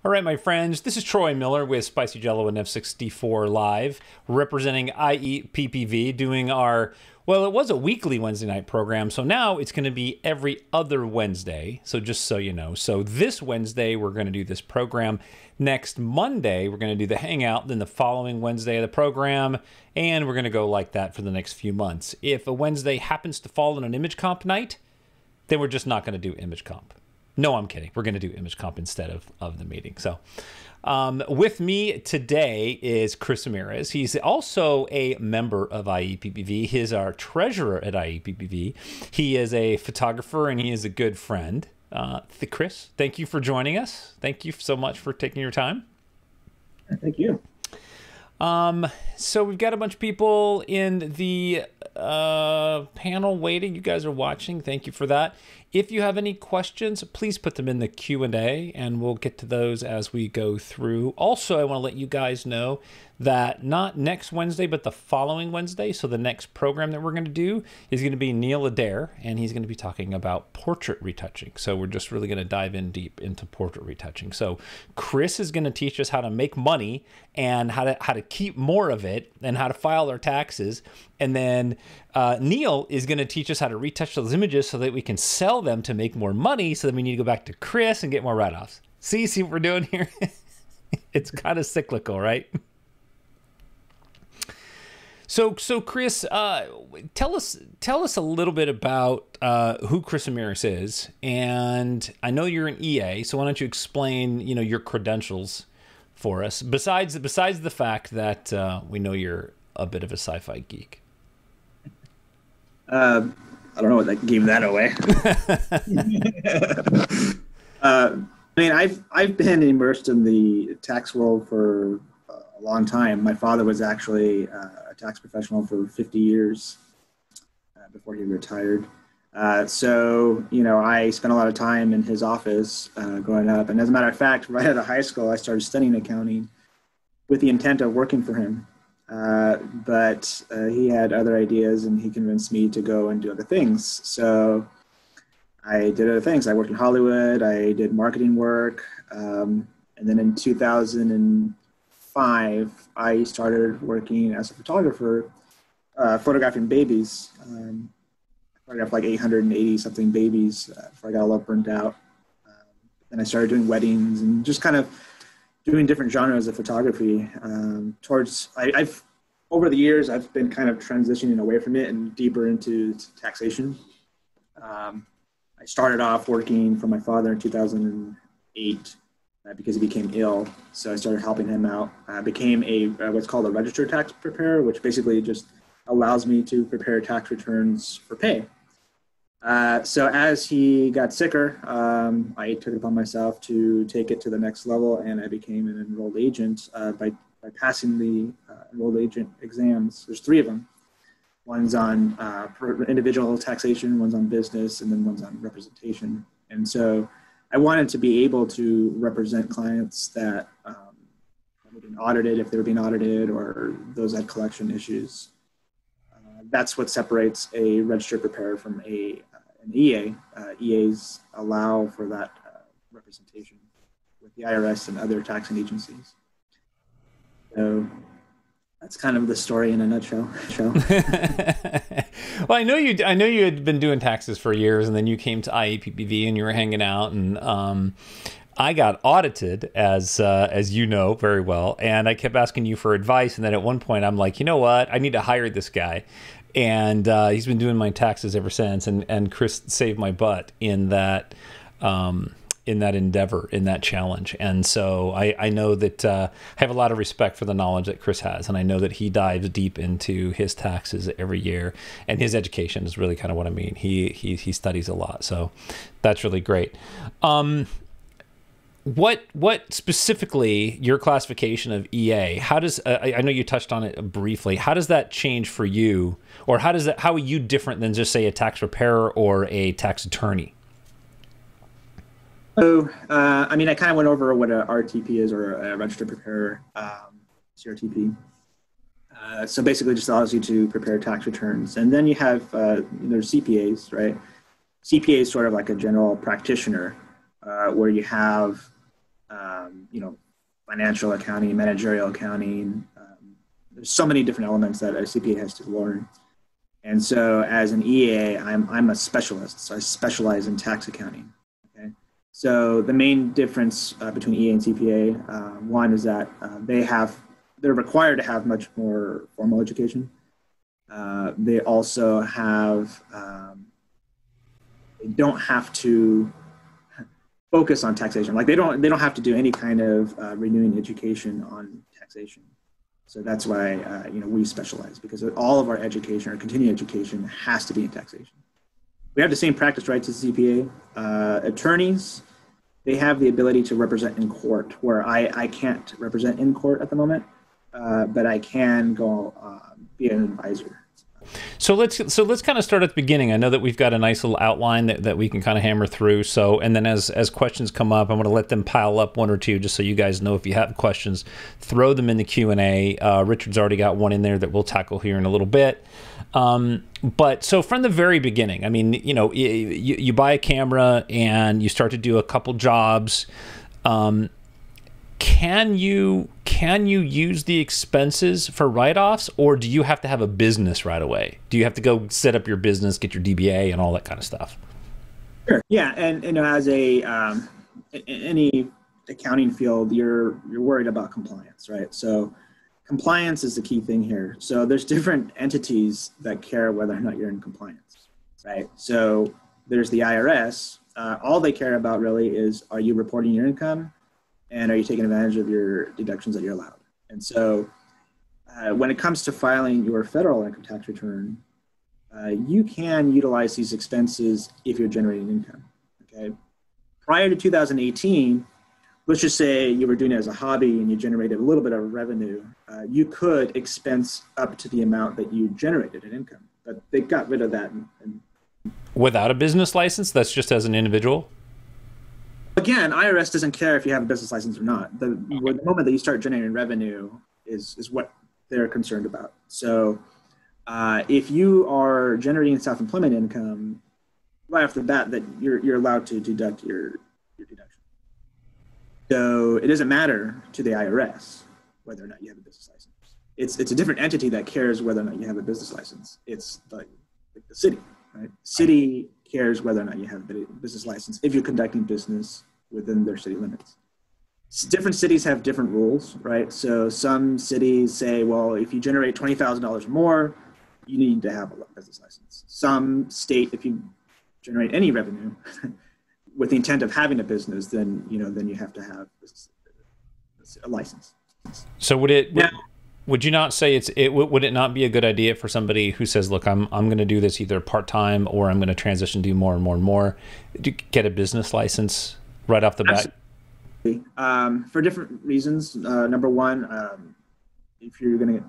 All right, my friends, this is Troy Miller with Spicy Jello and F64 Live, representing IEPPV, doing our, well, it was a weekly Wednesday night program, so now it's going to be every other Wednesday, so just so you know. So this Wednesday, we're going to do this program. Next Monday, we're going to do the Hangout, then the following Wednesday of the program, and we're going to go like that for the next few months. If a Wednesday happens to fall on an image comp night, then we're just not going to do image comp. No, I'm kidding. We're going to do image comp instead of the meeting. So with me today is Chris Ramirez. He's also a member of IEPPV. He's our treasurer at IEPPV. He is a photographer and he is a good friend. Chris, thank you for joining us. Thank you so much for taking your time. Thank you. So we've got a bunch of people in the panel waiting. You guys are watching. Thank you for that. If you have any questions, please put them in the Q&A and we'll get to those as we go through. Also, I want to let you guys know that not next Wednesday, but the following Wednesday. So the next program that we're going to do is going to be Neil Adair, and he's going to be talking about portrait retouching. So we're just really going to dive in deep into portrait retouching. So Chris is going to teach us how to make money and how to keep more of it and how to file our taxes. And then Neil is going to teach us how to retouch those images so that we can sell them to make more money. So then we need to go back to Chris and get more write-offs. See what we're doing here? It's kind of cyclical, right? So Chris, tell us a little bit about who Chris Ramirez is, and I know you're an EA, so why don't you explain, your credentials for us? Besides the fact that we know you're a bit of a sci-fi geek. I don't know what that gave that away. I've been immersed in the tax world for a long time. My father was actually a tax professional for 50 years before he retired. So I spent a lot of time in his office growing up. And as a matter of fact, right out of high school, I started studying accounting with the intent of working for him. But he had other ideas and he convinced me to go and do other things. So I did other things. I worked in Hollywood. I did marketing work. And then in 2005, I started working as a photographer, photographing babies. I photographed like 880 something babies before I got a lot burnt out. Then I started doing weddings and just kind of doing different genres of photography. I've over the years, I've been kind of transitioning away from it and deeper into taxation. I started off working for my father in 2008 because he became ill. So I started helping him out. I became what's called a registered tax preparer, which basically just allows me to prepare tax returns for pay. So as he got sicker, I took it upon myself to take it to the next level, and I became an enrolled agent by passing the enrolled agent exams. There's 3 of them. One's on individual taxation, one's on business, and then one's on representation. And so I wanted to be able to represent clients that were being audited if they were being audited, or those that had collection issues. That's what separates a registered preparer from an EA. EAs allow for that representation with the IRS and other taxing agencies. So that's kind of the story in a nutshell. Well, I know you had been doing taxes for years, and then you came to IEPPV and you were hanging out, and I got audited, as you know very well, and I kept asking you for advice, and then at one point I'm like, you know what, I need to hire this guy, and he's been doing my taxes ever since, and Chris saved my butt in that endeavor, in that challenge. And so I know that I have a lot of respect for the knowledge that Chris has, and I know that he dives deep into his taxes every year, and his education is really kind of what I mean. He studies a lot, so that's really great. What specifically your classification of EA? How does I know you touched on it briefly. How does that change for you, or how are you different than just say a tax preparer or a tax attorney? So I kind of went over what a RTP is, or a registered preparer, CRTP. So basically, just allows you to prepare tax returns, and then you have there's CPAs, right? CPA is sort of like a general practitioner, where you have you know, financial accounting, managerial accounting. There's so many different elements that a CPA has to learn. And so as an EA, I'm a specialist. So I specialize in tax accounting. Okay. So the main difference between EA and CPA, one is that they're required to have much more formal education. They also have, they don't have to focus on taxation. Like they don't have to do any kind of renewing education on taxation. So that's why you know, we specialize, because all of our education, our continuing education, has to be in taxation. We have the same practice rights as CPA. Attorneys, they have the ability to represent in court, where I can't represent in court at the moment, but I can go be an advisor. So let's kind of start at the beginning. I know that we've got a nice little outline that we can kind of hammer through. So, and then as questions come up, I'm going to let them pile up one or two, just so you guys know, if you have questions, throw them in the Q&A. Richard's already got one in there that we'll tackle here in a little bit. But so from the very beginning, I mean, you know, you buy a camera and you start to do a couple jobs. Can you use the expenses for write-offs, or do you have to have a business right away? Do you have to go set up your business, get your DBA, and all that kind of stuff? Sure. Yeah, and you know, as any accounting field, you're worried about compliance, right? So compliance is the key thing here. So there's different entities that care whether or not you're in compliance, right? So there's the IRS. All they care about really is, are you reporting your income? And are you taking advantage of your deductions that you're allowed? And so when it comes to filing your federal income tax return, you can utilize these expenses if you're generating income, okay? Prior to 2018, let's just say you were doing it as a hobby and you generated a little bit of revenue, you could expense up to the amount that you generated in income. But they got rid of that. Without a business license? That's just as an individual? Again, IRS doesn't care if you have a business license or not. The moment that you start generating revenue is what they're concerned about. So if you are generating self-employment income, right off the bat, that you're allowed to deduct your deduction. So it doesn't matter to the IRS whether or not you have a business license. It's a different entity that cares whether or not you have a business license. It's like the city, right? City cares whether or not you have a business license if you're conducting business within their city limits. Different cities have different rules, right? So some cities say, well, if you generate $20,000 or more, you need to have a business license. Some state, if you generate any revenue with the intent of having a business, then you have to have a license. So would you not say would it not be a good idea for somebody who says, look, I'm going to do this either part-time or I'm going to transition to do more and more and more, to get a business license right off the bat? Absolutely. For different reasons. Number one, if you're going to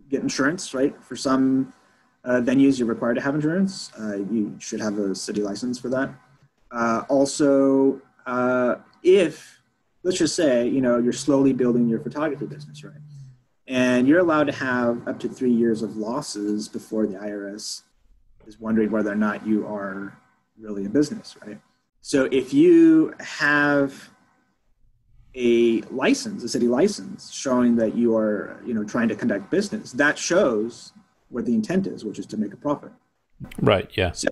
get insurance, right? For some venues, you're required to have insurance. You should have a city license for that. Also, if, let's just say, you're slowly building your photography business, right? And you're allowed to have up to 3 years of losses before the IRS is wondering whether or not you are really a business, right? So if you have a license, a city license, showing that you are, trying to conduct business, that shows what the intent is, which is to make a profit. Right, yeah. So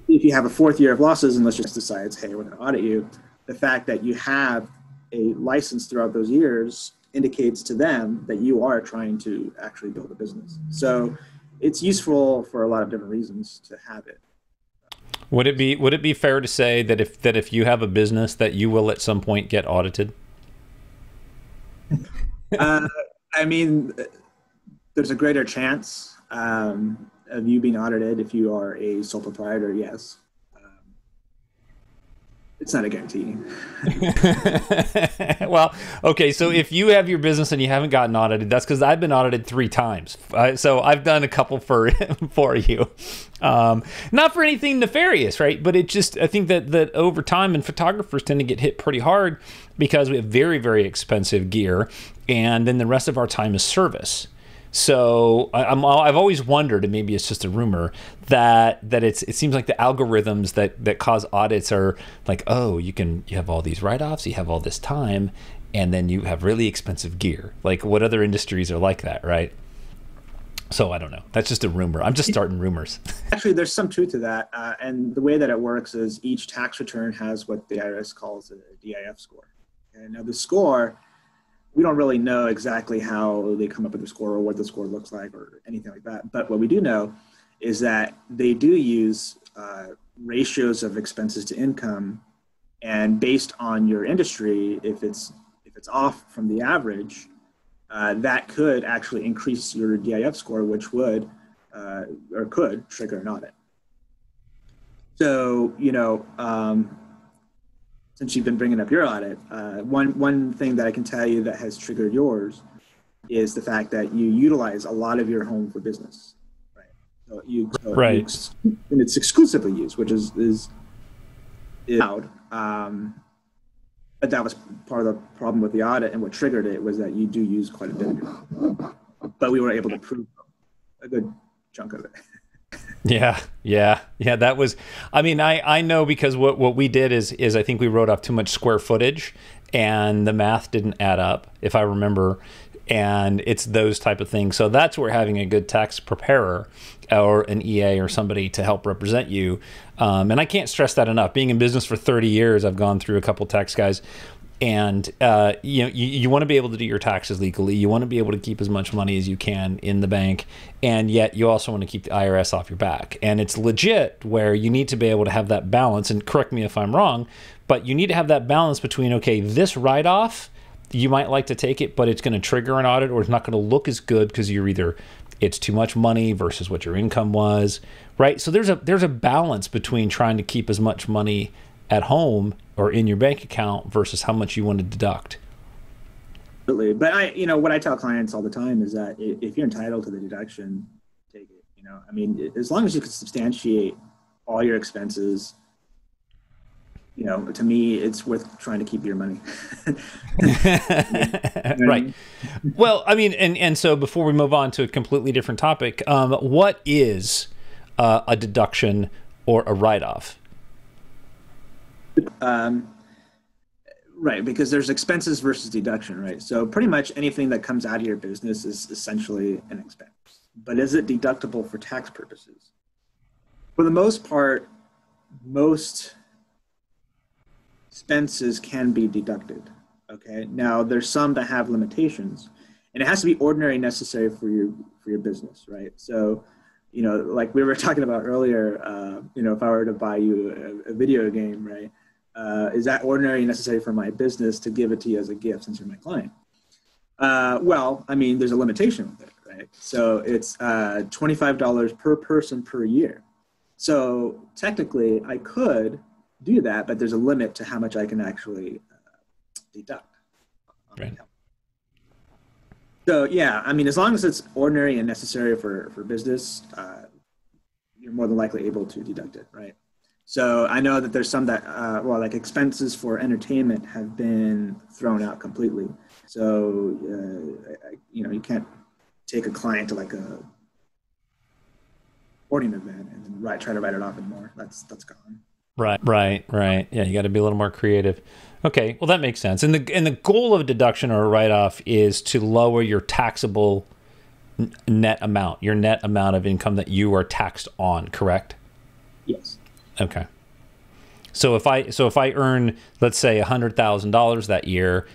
if you have a 4th year of losses and let's just decide, hey, we're going to audit you, the fact that you have a license throughout those years indicates to them that you are trying to actually build a business. So it's useful for a lot of different reasons to have it. Would it be fair to say that if you have a business that you will at some point get audited? I mean, there's a greater chance of you being audited if you are a sole proprietor, yes. It's not a guarantee. Well, okay, so if you have your business and you haven't gotten audited, that's because I've been audited 3 times. So I've done a couple for you. Not for anything nefarious, right? But it just, I think that over time, and photographers tend to get hit pretty hard because we have very, very expensive gear, and then the rest of our time is service. So I've always wondered, and maybe it's just a rumor, that it seems like the algorithms that cause audits are like, oh, you have all these write-offs, you have all this time, and then you have really expensive gear. Like, what other industries are like that, right? So I don't know. That's just a rumor. I'm just starting rumors. Actually, there's some truth to that. And the way that it works is each tax return has what the IRS calls a DIF score. And now the score, we don't really know exactly how they come up with the score or what the score looks like or anything like that. But what we do know is that they do use ratios of expenses to income. And based on your industry, if it's off from the average, that could actually increase your DIF score, which would or could trigger an audit. So, since you've been bringing up your audit, one thing that I can tell you that has triggered yours is the fact that you utilize a lot of your home for business, right? And it's exclusively used, which is allowed. But that was part of the problem with the audit, and what triggered it was that you do use quite a bit of it. But we were able to prove a good chunk of it. Yeah. That was, I know because what we did is I think we wrote off too much square footage, and the math didn't add up, if I remember. And it's those type of things. So that's where having a good tax preparer or an EA or somebody to help represent you. And I can't stress that enough. Being in business for 30 years, I've gone through a couple tax guys. And you want to be able to do your taxes legally. You want to be able to keep as much money as you can in the bank, and yet you also want to keep the IRS off your back. And it's legit where you need to be able to have that balance. And correct me if I'm wrong, but you need to have that balance between, okay, this write-off, you might like to take it, but it's going to trigger an audit, or it's not going to look as good because it's too much money versus what your income was, right? So there's a balance between trying to keep as much money at home or in your bank account versus how much you want to deduct. Absolutely. But what I tell clients all the time is that if you're entitled to the deduction, take it. As long as you can substantiate all your expenses, to me, it's worth trying to keep your money. Right. Well, and so before we move on to a completely different topic, what is a deduction or a write-off? Right, because there's expenses versus deduction, right? So pretty much anything that comes out of your business is essentially an expense. But is it deductible for tax purposes? For the most part, most expenses can be deducted. Okay. Now there's some that have limitations, and it has to be ordinary and necessary for your business, right? So, like we were talking about earlier, if I were to buy you a video game, right? Is that ordinary and necessary for my business to give it to you as a gift since you're my client? Well, there's a limitation with it, right? So it's $25 per person per year. So technically, I could do that, but there's a limit to how much I can actually deduct. Right. So yeah, as long as it's ordinary and necessary for business, you're more than likely able to deduct it, right? So I know that there's some that, like expenses for entertainment have been thrown out completely. So you can't take a client to like a sporting event and then try to write it off anymore. That's gone. Right. Yeah, you got to be a little more creative. Okay, well that makes sense. And the goal of a deduction or a write-off is to lower your taxable net amount, your net amount of income that you are taxed on, correct? Yes. Okay. So if I earn, let's say, $100,000 that year,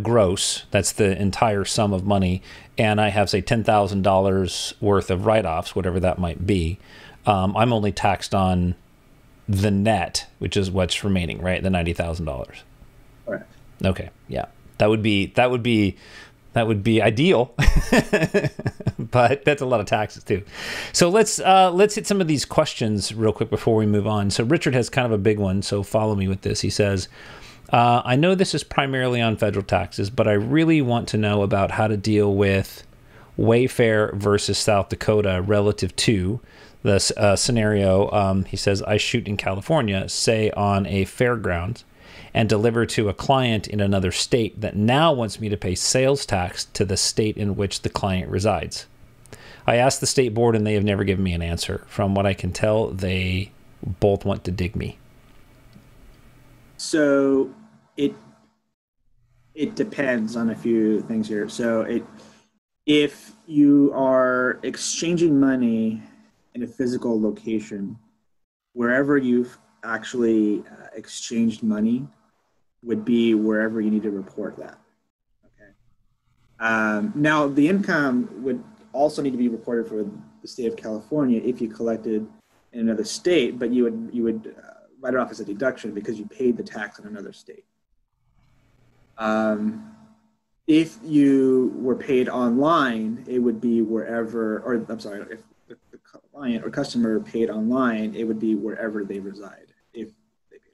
gross, that's the entire sum of money, and I have, say, $10,000 worth of write-offs, whatever that might be, I'm only taxed on the net, which is what's remaining, right? The $90,000. Right. Okay. Yeah. That would be ideal, but that's a lot of taxes too. So let's hit some of these questions real quick before we move on. So Richard has kind of a big one, so follow me with this. He says, I know this is primarily on federal taxes, but I really want to know about how to deal with Wayfair versus South Dakota relative to this scenario. He says, I shoot in California, say on a fairground, and deliver to a client in another state that now wants me to pay sales tax to the state in which the client resides. I asked the state board and they have never given me an answer. From what I can tell, they both want to dig me. So it depends on a few things here. So if you are exchanging money in a physical location, wherever you've actually exchanged money would be wherever you need to report that. Okay. Now the income would also need to be reported for the state of California if you collected in another state, but you would write it off as a deduction because you paid the tax in another state. If you were paid online, it would be wherever, or I'm sorry, if the client or customer paid online, it would be wherever they reside. If they paid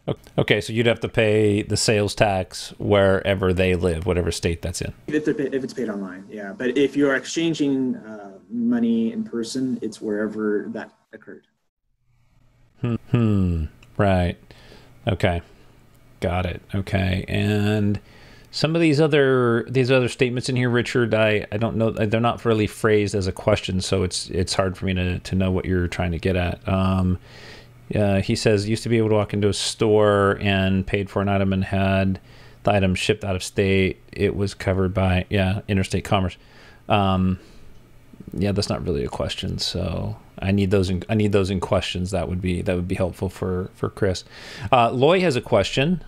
online. Okay, so you'd have to pay the sales tax wherever they live, whatever state that's in. If it's paid online, yeah. But if you're exchanging money in person, it's wherever that occurred. Right. Okay. Got it. Okay. And some of these other statements in here, Richard, I don't know, they're not really phrased as a question, so it's hard for me to know what you're trying to get at. He says used to be able to walk into a store and paid for an item and had the item shipped out of state. It was covered by interstate commerce. That's not really a question, so I need those in questions. That would be helpful for Chris. Loy has a question.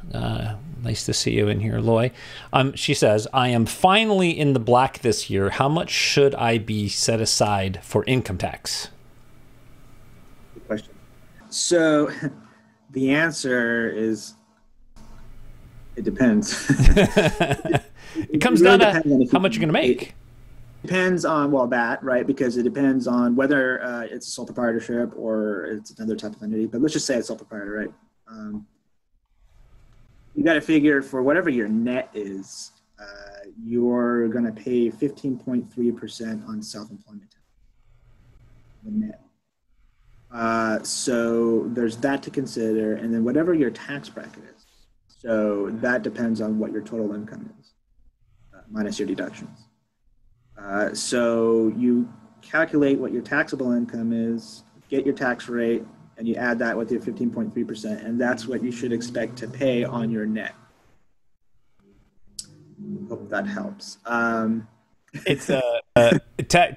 Nice to see you in here, Loy. She says, I am finally in the black this year. How much should I be set aside for income tax? Good question. So the answer is it depends. It comes down to how much you're going to make. Depends on, well, that, right? Because it depends on whether it's a sole proprietorship or it's another type of entity. But let's just say it's sole proprietor, right? You got to figure for whatever your net is, you're going to pay 15.3% on self-employment tax. The net. So there's that to consider. And then whatever your tax bracket is. So that depends on what your total income is, minus your deductions. So you calculate what your taxable income is, get your tax rate, and you add that with your 15.3%, and that's what you should expect to pay on your net. Hope that helps. It's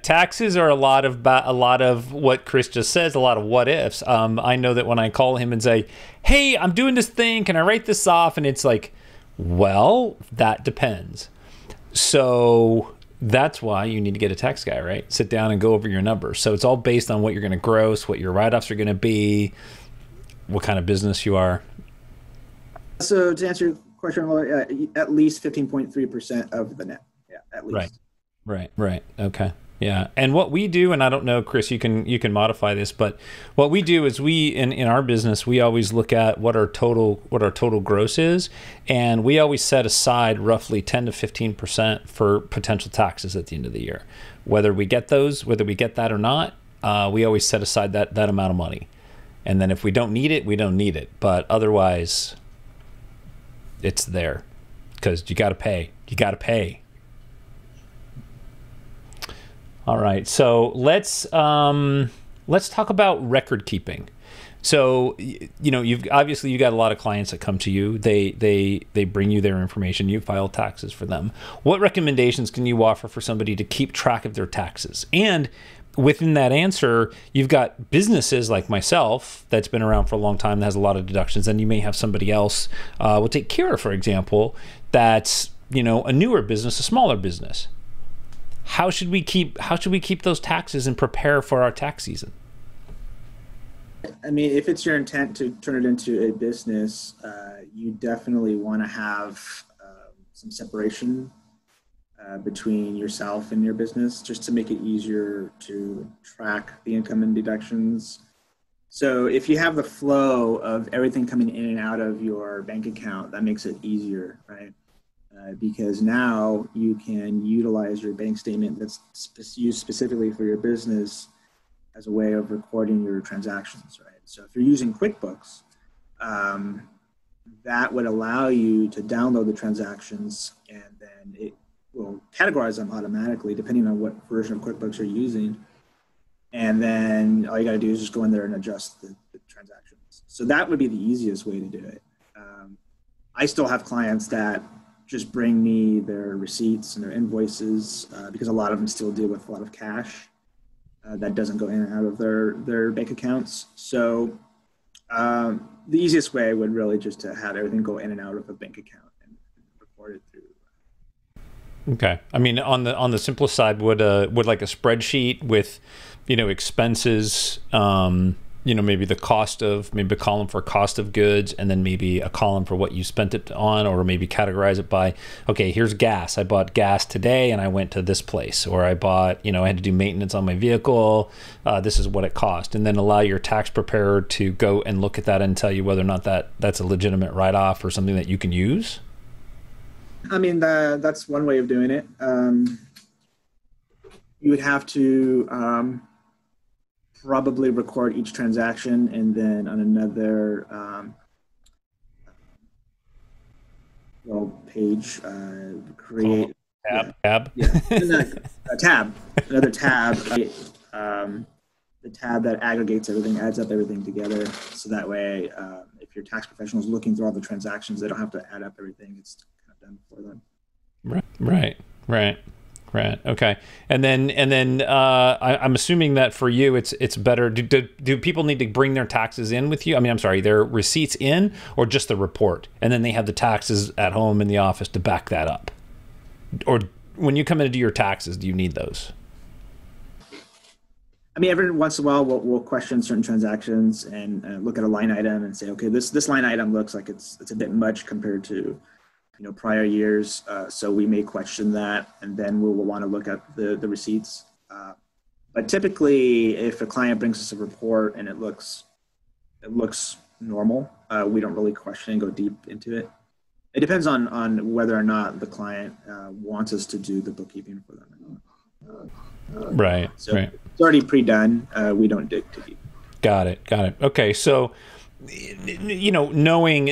taxes are a lot of what Chris just says, a lot of what ifs. I know that when I call him and say, "Hey, I'm doing this thing, can I write this off?" and it's like, "Well, that depends." So that's why you need to get a tax guy, right? Sit down and go over your numbers. So it's all based on what you're going to gross, what your write-offs are going to be, what kind of business you are. So to answer your question, at least 15.3% of the net. Yeah, at least. Right. Okay. Yeah. And what we do, and I don't know, Chris, you can modify this, but what we do is we in our business, we always look at what our total gross is, and we always set aside roughly 10 to 15% for potential taxes at the end of the year. Whether we get that or not, we always set aside that amount of money. And then if we don't need it, we don't need it. But otherwise, it's there because you got to pay. All right, so let's talk about record keeping. So you've got a lot of clients that come to you. They bring you their information. You file taxes for them. What recommendations can you offer for somebody to keep track of their taxes? And within that answer, you've got businesses like myself that's been around for a long time that has a lot of deductions. And you may have somebody else. We'll take Kira for example. That's a newer business, a smaller business. How should we keep those taxes and prepare for our tax season? I mean, if it's your intent to turn it into a business, you definitely want to have some separation between yourself and your business, just to make it easier to track the income and deductions. So if you have the flow of everything coming in and out of your bank account, that makes it easier, right? Because now you can utilize your bank statement that's used specifically for your business as a way of recording your transactions, right? So if you're using QuickBooks, that would allow you to download the transactions, and then will categorize them automatically depending on what version of QuickBooks you're using. And then all you got to do is just go in there and adjust the transactions. So that would be the easiest way to do it. I still have clients that just bring me their receipts and their invoices because a lot of them still deal with a lot of cash that doesn't go in and out of their bank accounts. So the easiest way would really just to have everything go in and out of a bank account and report it through. Okay. I mean, on the simplest side, would like a spreadsheet with, expenses, maybe the cost of, maybe a column for cost of goods, and then maybe a column for what you spent it on, or maybe categorize it by, okay, here's gas. I bought gas today and I went to this place, or I bought, I had to do maintenance on my vehicle. This is what it cost. And then allow your tax preparer to go and look at that and tell you whether or not that's a legitimate write-off or something that you can use. I mean, that's one way of doing it. You would have to probably record each transaction, and then on another page, create tab. Yeah, another tab. The tab that aggregates everything, adds up everything together. So that way, if your tax professional is looking through all the transactions, they don't have to add up everything. It's kind of done for them. Right. Okay. And then I'm assuming that for you, it's better. Do people need to bring their taxes in with you? I mean, I'm sorry, their receipts in, or just the report, and then they have the taxes at home in the office to back that up? Or when you come in to do your taxes, do you need those? I mean, every once in a while, we'll question certain transactions and look at a line item and say, okay, this line item looks like it's a bit much compared to prior years. So we may question that, and then we'll want to look at the receipts. But typically, if a client brings us a report and it looks normal, we don't really question and go deep into it. It depends on whether or not the client wants us to do the bookkeeping for them or not. Right. It's already pre-done. We don't dig too deep. Got it. Okay. So, knowing,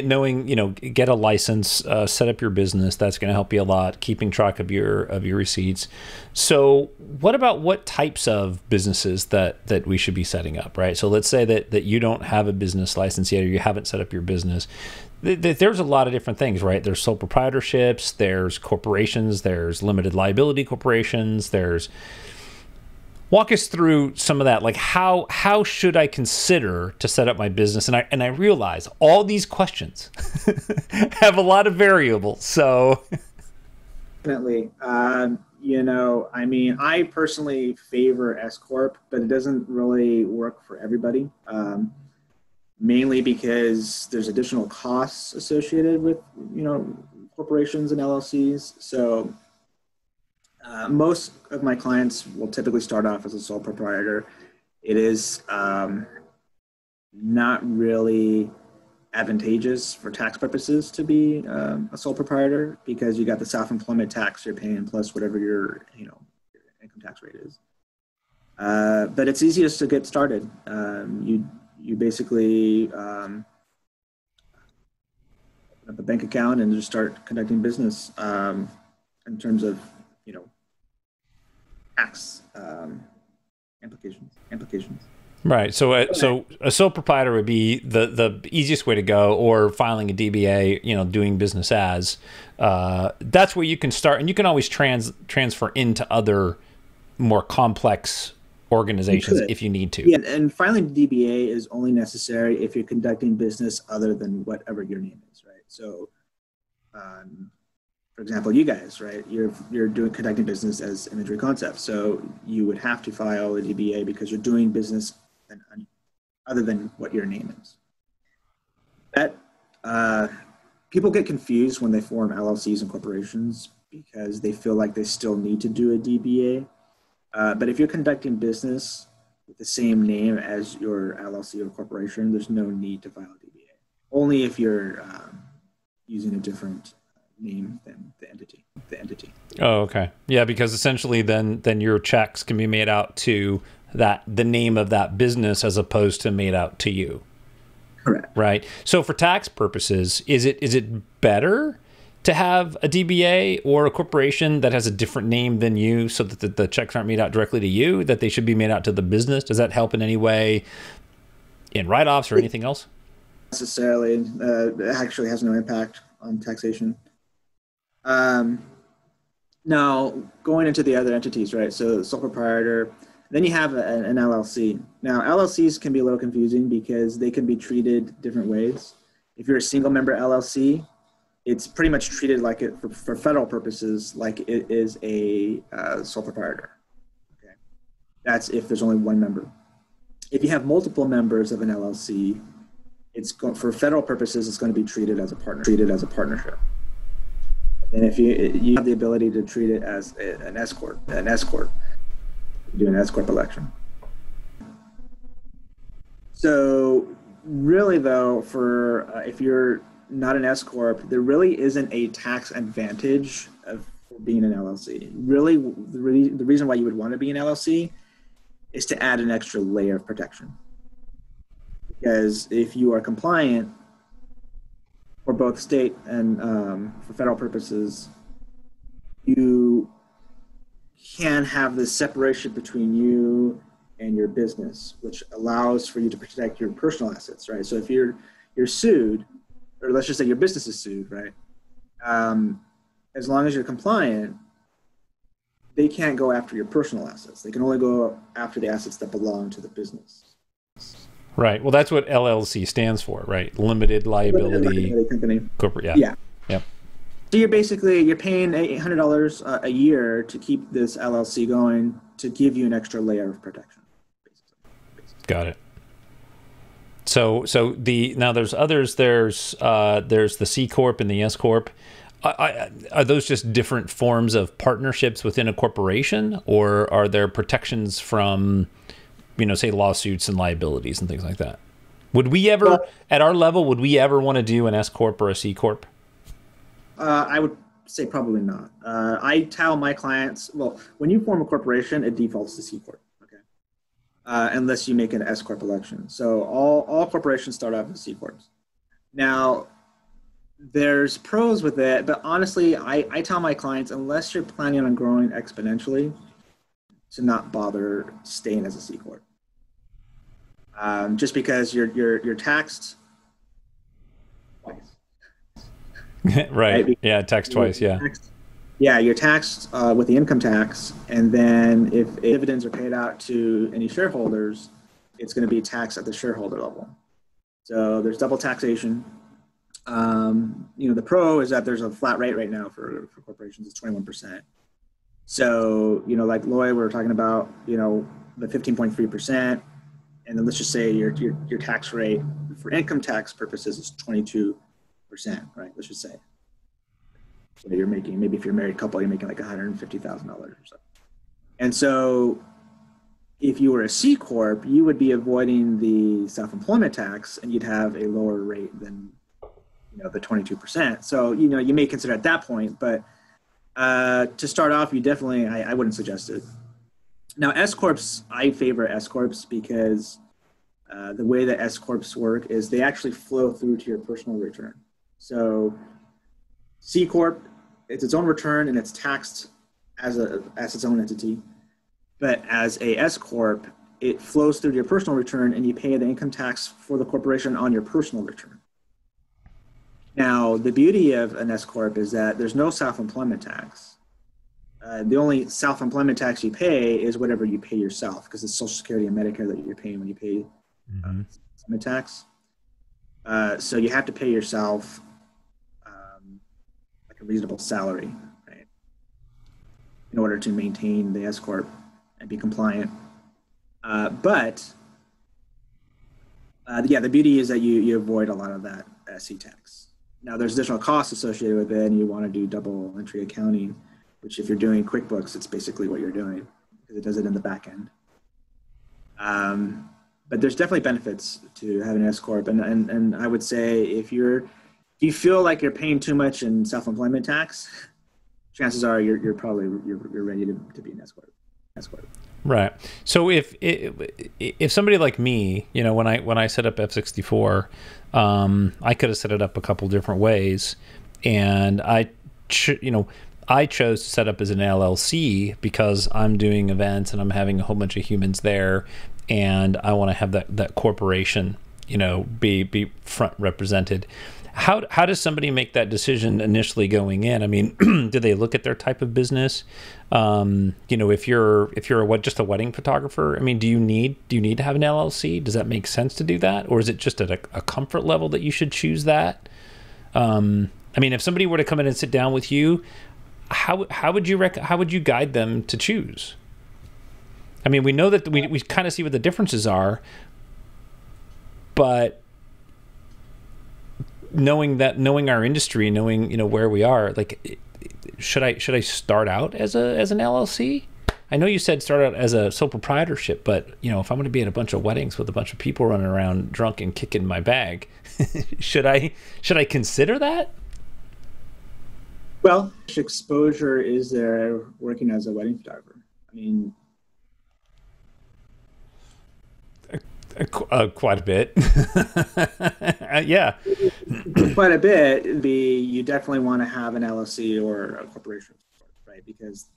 get a license, set up your business. That's going to help you a lot. Keeping track of your receipts. So, what types of businesses that we should be setting up, right? So, let's say that you don't have a business license yet, or you haven't set up your business. There's a lot of different things, right? There's sole proprietorships, there's corporations, there's limited liability corporations, walk us through some of that. Like how should I consider to set up my business? And I realize all these questions have a lot of variables. So definitely, I mean, I personally favor S Corp, but it doesn't really work for everybody. Mainly because there's additional costs associated with, corporations and LLCs. So most of my clients will typically start off as a sole proprietor. It is not really advantageous for tax purposes to be a sole proprietor, because you got the self-employment tax you're paying plus whatever your income tax rate is. But it's easiest to get started. You basically open up a bank account and just start conducting business in terms of tax implications. Right. So a sole proprietor would be the easiest way to go, or filing a DBA, doing business as. That's where you can start, and you can always transfer into other more complex organizations if you need to. Yeah, and filing DBA is only necessary if you're conducting business other than whatever your name is, right? So, for example, you guys, right? You're conducting business as Imagery Concepts, so you would have to file a DBA because you're doing business other than what your name is. That people get confused when they form LLCs and corporations because they feel like they still need to do a DBA. But if you're conducting business with the same name as your LLC or corporation, there's no need to file a DBA. Only if you're using a different name than the entity. Oh, okay. Yeah, because essentially then your checks can be made out to the name of that business as opposed to made out to you. Correct. Right. So for tax purposes, is it better to have a DBA or a corporation that has a different name than you, so that the checks aren't made out directly to you, that they should be made out to the business? Does that help in any way in write-offs or anything else? Necessarily. It actually has no impact on taxation. Now, going into the other entities, right? So sole proprietor, then you have an LLC. Now, LLCs can be a little confusing because they can be treated different ways. If you're a single member LLC, it's pretty much treated like it, for federal purposes, like it is a sole proprietor. Okay, that's if there's only one member. If you have multiple members of an LLC, for federal purposes, it's going to be treated as a partnership. And if you have the ability to treat it as an S corp, you do an S corp election. So really, though, for if you're not an S corp, there really isn't a tax advantage of being an LLC. Really, the reason why you would want to be an LLC is to add an extra layer of protection. Because if you are compliant for both state and for federal purposes, you can have this separation between you and your business, which allows for you to protect your personal assets, right? So if you're sued, or let's just say your business is sued, right? As long as you're compliant, they can't go after your personal assets. They can only go after the assets that belong to the business. Right. Well, that's what LLC stands for, right? Limited liability company. Corporate. Yeah. Yeah. Yep. So you're paying $800 a year to keep this LLC going, to give you an extra layer of protection. Basically. Got it. So now there's others. There's the C Corp and the S Corp. Are those just different forms of partnerships within a corporation, or are there protections from, say lawsuits and liabilities and things like that? Would we ever, at our level, want to do an S Corp or a C Corp? I would say probably not. I tell my clients, well, when you form a corporation, it defaults to C Corp, okay? Unless you make an S Corp election. So all corporations start off as C Corps. Now, there's pros with it, but honestly, I tell my clients, unless you're planning on growing exponentially, to not bother staying as a C Corp. Just because you're taxed twice. Right. Yeah, taxed twice. Yeah. You're taxed with the income tax, and then if dividends are paid out to any shareholders, it's going to be taxed at the shareholder level. So there's double taxation. The pro is that there's a flat rate right now for corporations. It's 21%. So, like Lloyd, we were talking about, the 15.3%, and then let's just say your tax rate for income tax purposes is 22%, right? Let's just say. So you're making, maybe if you're a married couple, you're making like $150,000 or so. And so if you were a C Corp, you would be avoiding the self-employment tax, and you'd have a lower rate than, the 22%. So, you may consider at that point, but to start off, you definitely, I wouldn't suggest it. Now, S Corps, I favor S Corps because the way that S Corps work is they actually flow through to your personal return. So C Corp, it's its own return and it's taxed as its own entity. But as a S Corp, it flows through to your personal return, and you pay the income tax for the corporation on your personal return. Now, the beauty of an S Corp is that there's no self-employment tax. The only self-employment tax you pay is whatever you pay yourself, because it's Social Security and Medicare that you're paying when you pay self-employment tax. So you have to pay yourself like a reasonable salary, right, in order to maintain the S Corp and be compliant. But the beauty is that you avoid a lot of that SC tax. Now, there's additional costs associated with it, and you want to do double entry accounting, which if you're doing QuickBooks, it's basically what you're doing because it does it in the back end. But there's definitely benefits to having an S Corp, and I would say if you feel like you're paying too much in self-employment tax, chances are you're ready to be an S Corp. Right. So if somebody like me, when I set up F64, I could have set it up a couple different ways, and I chose to set up as an LLC because I'm doing events and I'm having a whole bunch of humans there, and I want to have that corporation, be front represented. How does somebody make that decision initially going in? I mean, do they look at their type of business? If you're just a wedding photographer, I mean, do you need to have an LLC? Does that make sense to do that, or is it just at a comfort level that you should choose that? I mean, if somebody were to come in and sit down with you, how would you guide them to choose? I mean, we know that we kind of see what the differences are, but knowing our industry, knowing where we are, like, should I start out as an LLC? I know you said start out as a sole proprietorship, but if I'm going to be at a bunch of weddings with a bunch of people running around drunk and kicking my bag, should I consider that? Well, which exposure is there working as a wedding photographer? I mean, quite a bit. Yeah. Quite a bit. You definitely want to have an LLC or a corporation, right? Because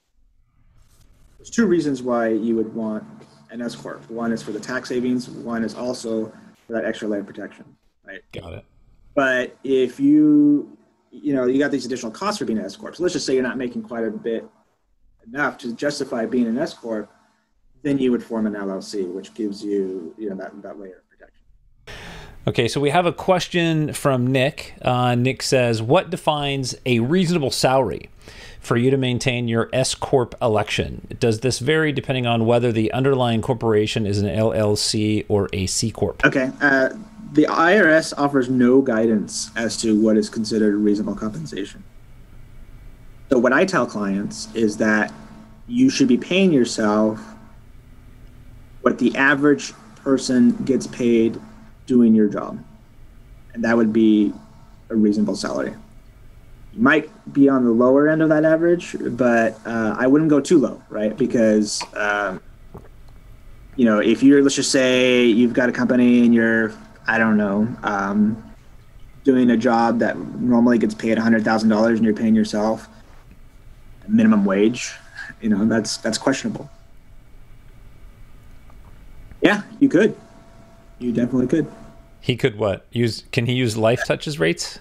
there's two reasons why you would want an S corp. One is for the tax savings. One is also for that extra layer of protection, right? Got it. But if you got these additional costs for being an S corp. So let's just say you're not making quite a bit enough to justify being an S corp, then you would form an LLC, which gives you, that layer of protection. Okay, so we have a question from Nick. Nick says, what defines a reasonable salary for you to maintain your S corp election? Does this vary depending on whether the underlying corporation is an LLC or a C corp? Okay. The IRS offers no guidance as to what is considered reasonable compensation. So what I tell clients is that you should be paying yourself what the average person gets paid doing your job. And that would be a reasonable salary. You might be on the lower end of that average, but I wouldn't go too low, right? Because, if let's just say you've got a company and you're, I don't know, doing a job that normally gets paid $100,000 and you're paying yourself a minimum wage, that's questionable. Yeah, you could. You definitely could. He could what? Can he use Life Touches rates?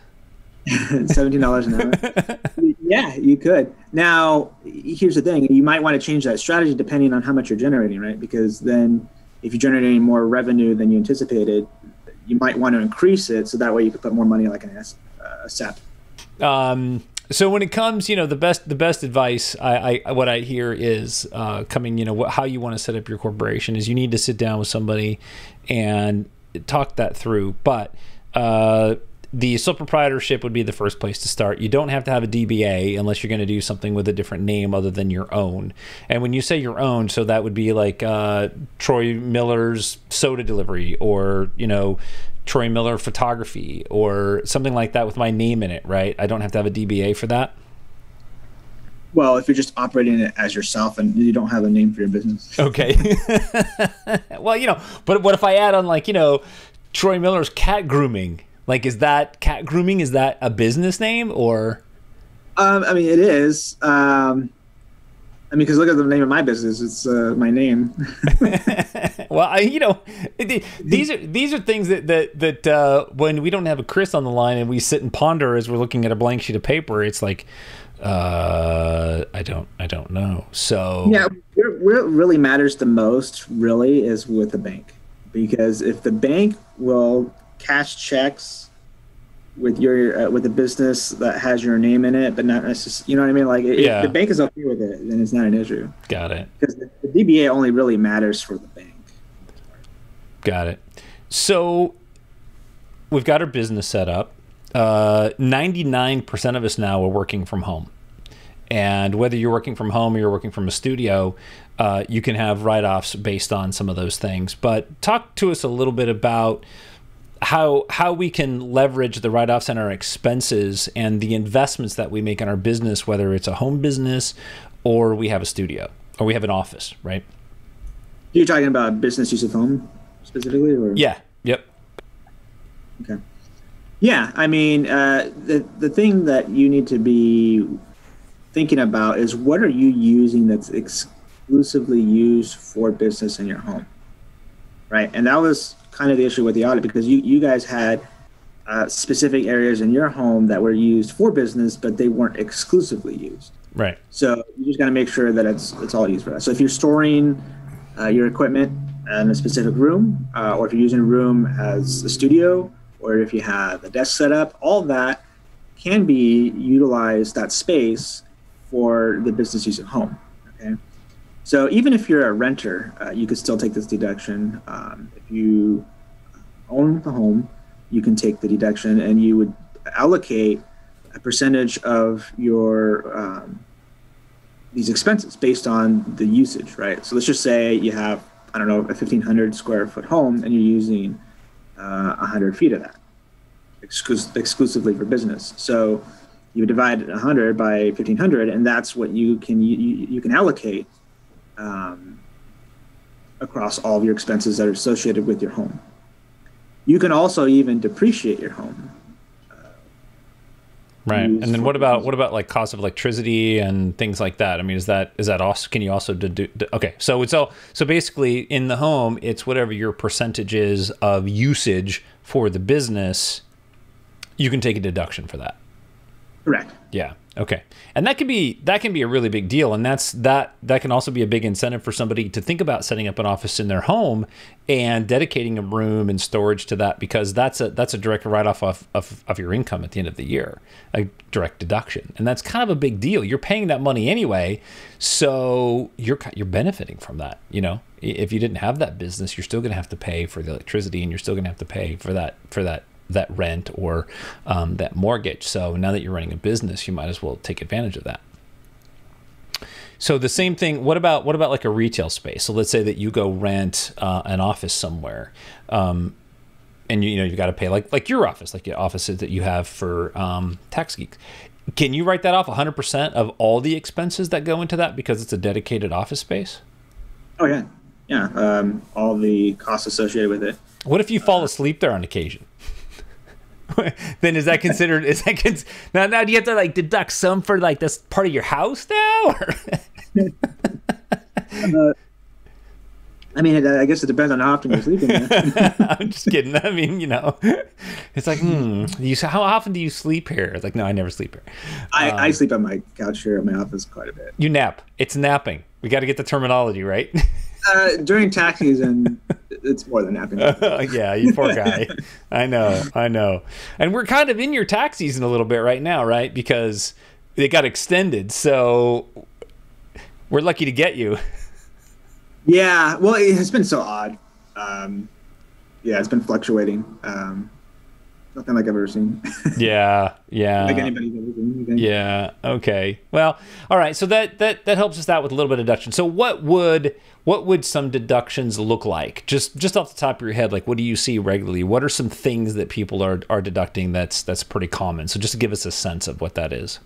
$17 an hour. Yeah, you could. Now, here's the thing. You might want to change that strategy depending on how much you're generating, right? Because then if you're generating more revenue than you anticipated, you might want to increase it so that way you could put more money like an SEP. So when it comes, the best advice what I hear is how you want to set up your corporation is you need to sit down with somebody and talk that through. But the sole proprietorship would be the first place to start. You don't have to have a DBA unless you're going to do something with a different name other than your own. And when you say your own, so that would be like Troy Miller's soda delivery, or Troy Miller Photography, or something like that with my name in it, right? I don't have to have a DBA for that. Well, if you're just operating it as yourself and you don't have a name for your business. Okay. Well, but what if I add on Troy Miller's cat grooming? Like, is that cat grooming? Is that a business name or? I mean, it is. Because look at the name of my business. It's my name. Well, these are things that when we don't have a Chris on the line and we sit and ponder as we're looking at a blank sheet of paper, it's like, I don't know. So yeah, where it really matters the most really is with the bank, because if the bank will cash checks with your with a business that has your name in it, but not necessarily, you know what I mean? Like, if the bank is okay with it, then it's not an issue. Got it. Because the DBA only really matters for the bank. Got it. So we've got our business set up. 99% of us now are working from home. And whether you're working from home or you're working from a studio, you can have write-offs based on some of those things. But talk to us a little bit about how we can leverage the write-offs and our expenses and the investments that we make in our business, whether it's a home business or we have a studio or we have an office, right? You're talking about business use of home specifically? Or? Yeah. Yep. Okay. Yeah, I mean, the thing that you need to be thinking about is what are you using that's exclusively used for business in your home, right? And that was kind of the issue with the audit because you guys had specific areas in your home that were used for business, but they weren't exclusively used. Right. So you just got to make sure that it's all used for that. So if you're storing your equipment in a specific room, or if you're using a room as a studio, or if you have a desk set up, all that can be utilized, that space, for the business use at home. Okay. So even if you're a renter, you could still take this deduction. If you own the home, you can take the deduction, and you would allocate a percentage of your these expenses based on the usage, right? So let's just say you have, I don't know, a 1,500 square foot home, and you're using 100 feet of that exclusively for business. So you divide 100 by 1,500, and that's what you can allocate across all of your expenses that are associated with your home. You can also even depreciate your home. Right. And then what about like cost of electricity and things like that? I mean, is that also, can you also do, okay. So it's all, so basically in the home, it's whatever your percentage is of usage for the business, you can take a deduction for that. Correct. Yeah. Okay. And that can be a really big deal. And that can also be a big incentive for somebody to think about setting up an office in their home and dedicating a room and storage to that, because that's a direct write-off of your income at the end of the year, a direct deduction. And that's kind of a big deal. You're paying that money anyway, so you're benefiting from that. You know, if you didn't have that business, you're still going to have to pay for the electricity, and you're still going to have to pay for that rent or that mortgage. So now that you're running a business, you might as well take advantage of that. So the same thing, what about like a retail space? So let's say that you go rent an office somewhere, and you've got to pay like your office, like the offices that you have for Tax Geeks. Can you write that off 100% of all the expenses that go into that because it's a dedicated office space? Oh yeah. Yeah. All the costs associated with it. What if you fall asleep there on occasion? Then is that considered? Now do you have to like deduct some for like this part of your house now? I mean, I guess it depends on how often you're sleeping. I'm just kidding. I mean, it's like, how often do you sleep here? It's like, no, I never sleep here. I sleep on my couch here at my office quite a bit. You nap. It's napping. We got to get the terminology right. During tax season, it's more than napping. Yeah, you poor guy. I know. And we're kind of in your tax season a little bit right now, right? Because it got extended, so we're lucky to get you. Yeah, well, it's been so odd. Yeah, it's been fluctuating. Nothing like I've ever seen. Yeah. Like anybody's ever seen. Yeah. Okay. Well, all right. So that helps us out with a little bit of deduction. So what would some deductions look like? Just off the top of your head, like what do you see regularly? What are some things that people are deducting that's pretty common? So just to give us a sense of what that is.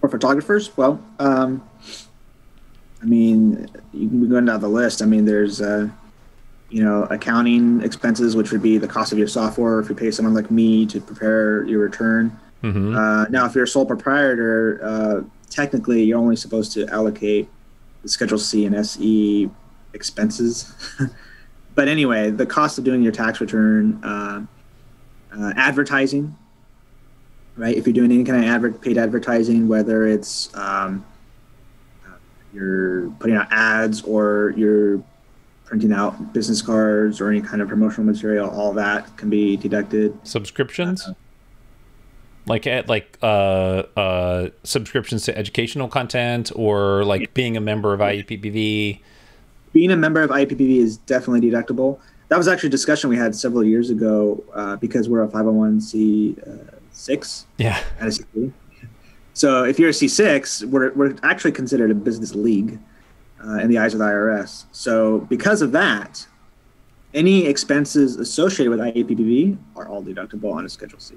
For photographers, well, I mean, you can go down the list. I mean, there's accounting expenses, which would be the cost of your software if you pay someone like me to prepare your return. Mm-hmm. Now, if you're a sole proprietor, technically you're only supposed to allocate the Schedule C and SE expenses. But anyway, the cost of doing your tax return, advertising, right? If you're doing any kind of paid advertising, whether it's you're putting out ads or you're printing out business cards or any kind of promotional material, all that can be deducted. Subscriptions, subscriptions to educational content, or like being a member of IEPPV. Being a member of IEPPV is definitely deductible. That was actually a discussion we had several years ago because we're a 501c6. Yeah. At a C3. So if you're a C6, we're actually considered a business league in the eyes of the IRS. So because of that, any expenses associated with IEPPV are all deductible on a Schedule C.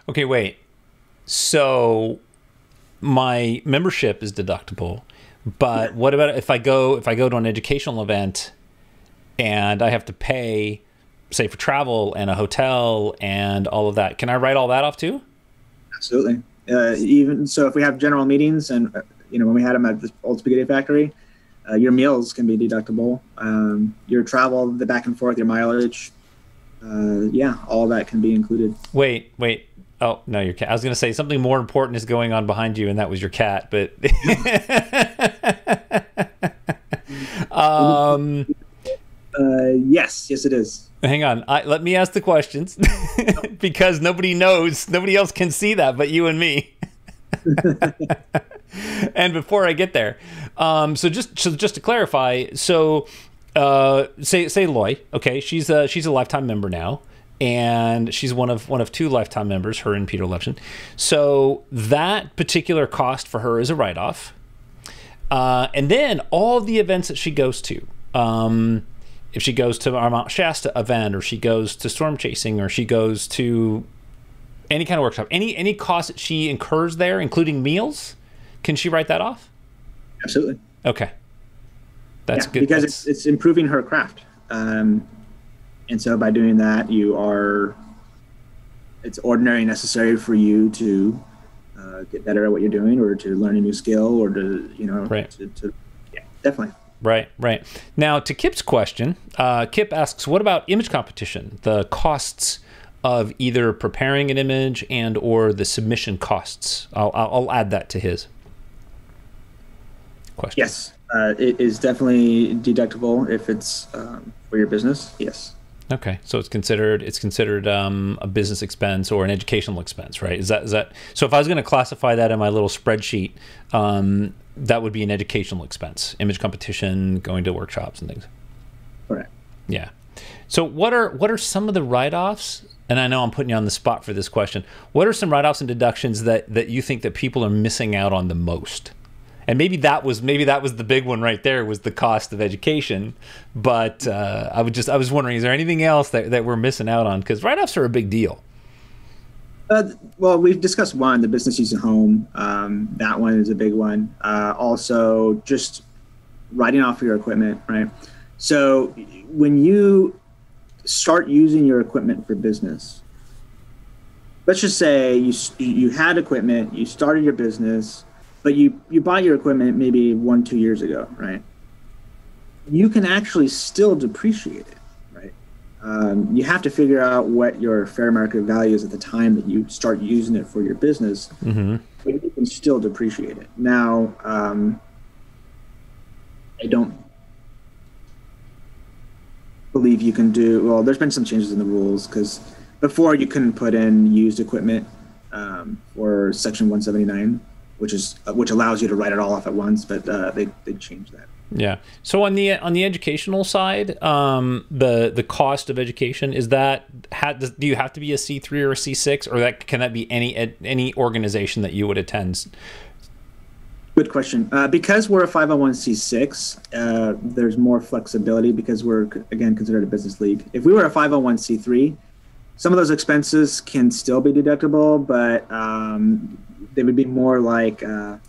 Okay, wait. So my membership is deductible, but what about if I go to an educational event and I have to pay say for travel and a hotel and all of that. Can I write all that off too? Absolutely. Even so, if we have general meetings and when we had them at the old spaghetti factory, your meals can be deductible. Your travel, the back and forth, your mileage, all that can be included. Wait. Oh, no, your cat. I was going to say something more important is going on behind you, and that was your cat. But yes, it is. Hang on. Let me ask the questions because nobody knows. Nobody else can see that but you and me. And before I get there, so just to clarify, so say Loy, okay, she's a lifetime member now. And she's one of two lifetime members, her and Peter Levchin. So that particular cost for her is a write-off. And then all the events that she goes to, if she goes to our Mount Shasta event, or she goes to storm chasing, or she goes to any kind of workshop, any cost that she incurs there, including meals, can she write that off? Absolutely. Okay. That's good. Because it's improving her craft. And so by doing that, it's ordinary necessary for you to get better at what you're doing, or to learn a new skill, or to, right. Definitely. Right. Now, to Kip's question, Kip asks, what about image competition? The costs of either preparing an image and or the submission costs. I'll add that to his question. Yes, it is definitely deductible if it's for your business. Yes. Okay, so it's considered a business expense or an educational expense, right? Is that so? If I was going to classify that in my little spreadsheet, that would be an educational expense, image competition, going to workshops and things. Correct. Yeah. So what are some of the write-offs? And I know I'm putting you on the spot for this question. What are some write-offs and deductions that you think that people are missing out on the most? And maybe that was the big one right there, was the cost of education. But I was wondering, is there anything else that we're missing out on? Because write-offs are a big deal. Well, we've discussed one, the business use at home. That one is a big one. Also, just writing off your equipment, right? So when you start using your equipment for business, let's just say you had equipment, you started your business, but you bought your equipment maybe 1-2 years ago, right? You can actually still depreciate it, right? You have to figure out what your fair market value is at the time that you start using it for your business, mm-hmm. but you can still depreciate it. Now, I don't believe you can do, well, there's been some changes in the rules, because before you couldn't put in used equipment for Section 179, which allows you to write it all off at once, but they changed that. Yeah. So on the educational side, the cost of education, is that do you have to be a C3 or a C6, or can that be any organization that you would attend? Good question. Because we're a 501c6, there's more flexibility because we're, again, considered a business league. If we were a 501c3, some of those expenses can still be deductible, but they would be more like, I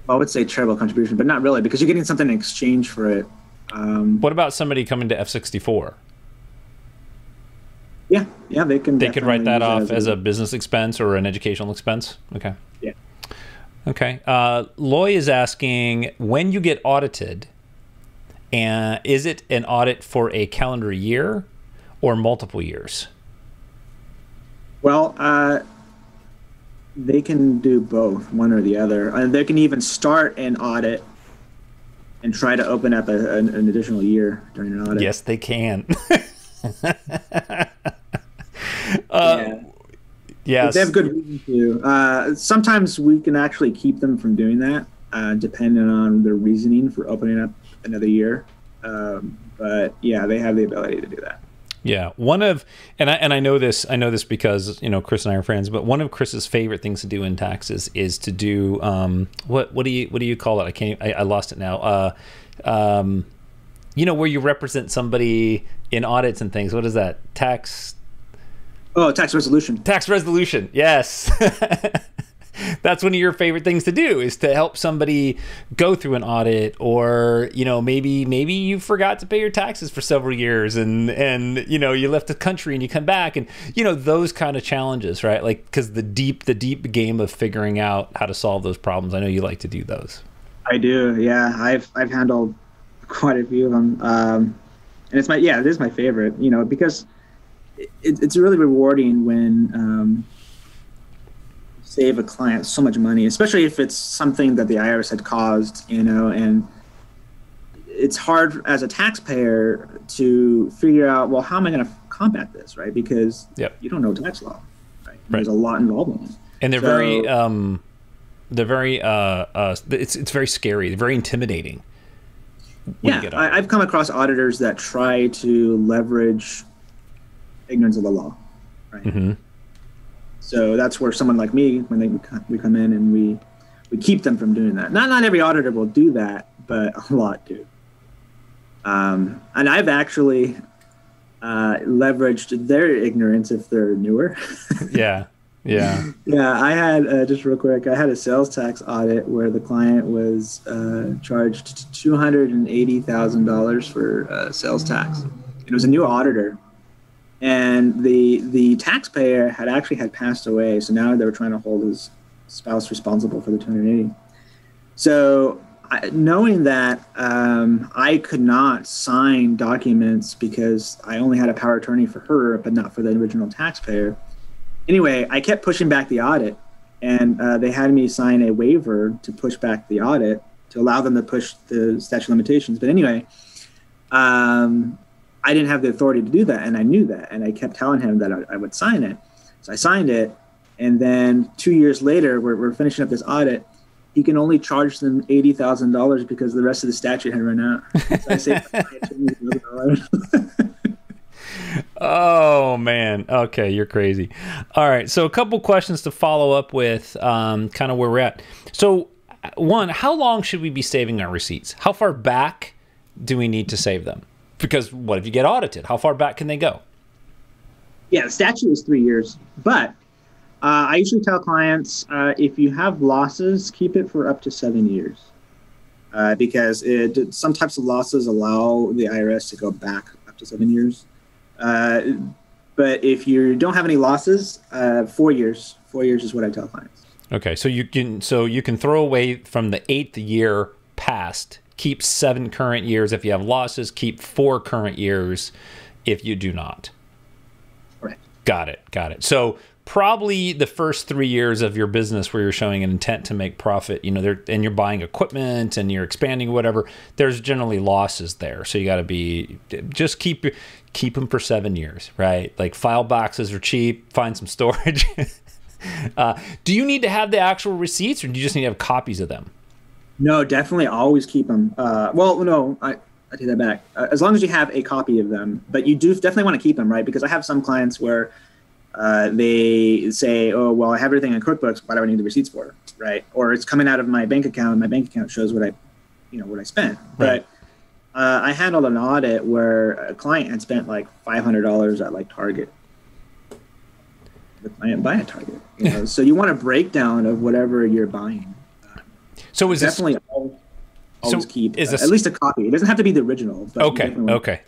would say charitable contribution, but not really, because you're getting something in exchange for it. What about somebody coming to F64? Yeah, they can. They could write that off as a business expense or an educational expense? Okay. Yeah. Okay. Loy is asking, when you get audited, and is it an audit for a calendar year or multiple years? Well, they can do both, one or the other. And they can even start an audit and try to open up an additional year during an audit. Yes, they can. Yes. But they have good reason to. Sometimes we can actually keep them from doing that, depending on their reasoning for opening up another year. But yeah, they have the ability to do that. Yeah, and I know this because Chris and I are friends. But one of Chris's favorite things to do in taxes is to do what do you call it? I lost it now. Where you represent somebody in audits and things. What is that? Tax resolution. Tax resolution. Yes. that's one of your favorite things to do, is to help somebody go through an audit, or, you know, maybe you forgot to pay your taxes for several years, and you know, you left the country and you come back, and, you know, those kind of challenges, right? Like, because the deep game of figuring out how to solve those problems. I know you like to do those. I do, yeah. I've handled quite a few of them, and it is my favorite, you know, because it's really rewarding when save a client so much money, especially if it's something that the IRS had caused, you know, and it's hard as a taxpayer to figure out, well, how am I going to combat this, right? Because you don't know tax law, right? There's a lot involved in it. And they're very, it's very scary. They're very intimidating. Yeah, I've come across auditors that try to leverage ignorance of the law, right? Mm-hmm. So that's where someone like me, when we come in and we keep them from doing that. Not every auditor will do that, but a lot do. And I've actually leveraged their ignorance if they're newer. Yeah. I had, just real quick, I had a sales tax audit where the client was charged $280,000 for sales tax. It was a new auditor. And the taxpayer had passed away, so now they were trying to hold his spouse responsible for the 280. So knowing that I could not sign documents because I only had a power of attorney for her, but not for the original taxpayer. Anyway, I kept pushing back the audit, and they had me sign a waiver to push back the audit to allow them to push the statute of limitations. But anyway, I didn't have the authority to do that, and I knew that, and I kept telling him that I would sign it. So I signed it, and then 2 years later, we're finishing up this audit. He can only charge them $80,000 because the rest of the statute had run out. So I saved $2,000. Oh, man. Okay, you're crazy. All right, so a couple questions to follow up with, kind of where we're at. So, one, how long should we be saving our receipts? How far back do we need to save them? Because what if you get audited? How far back can they go? Yeah, the statute is 3 years. But I usually tell clients, if you have losses, keep it for up to 7 years. Because some types of losses allow the IRS to go back up to 7 years. But if you don't have any losses, 4 years. 4 years is what I tell clients. Okay, so you can throw away from the 8th year past. Keep 7 current years if you have losses. Keep 4 current years if you do not. Right. Got it. So probably the first 3 years of your business where you're showing an intent to make profit, you know, and you're buying equipment and you're expanding, whatever, there's generally losses there. So you got to just keep them for 7 years, right? Like, file boxes are cheap. Find some storage. Do you need to have the actual receipts, or do you just need to have copies of them? No, definitely always keep them. Well, no, I take that back. As long as you have a copy of them, but you do definitely want to keep them, right? Because I have some clients where they say, oh, well, I have everything in QuickBooks. Why do I need the receipts for, right? Or it's coming out of my bank account, and my bank account shows what I spent. Right. But I handled an audit where a client had spent like $500 at like Target. The client buy at Target, you know? So you want a breakdown of whatever you're buying. So is definitely always keep at least a copy. It doesn't have to be the original. But okay.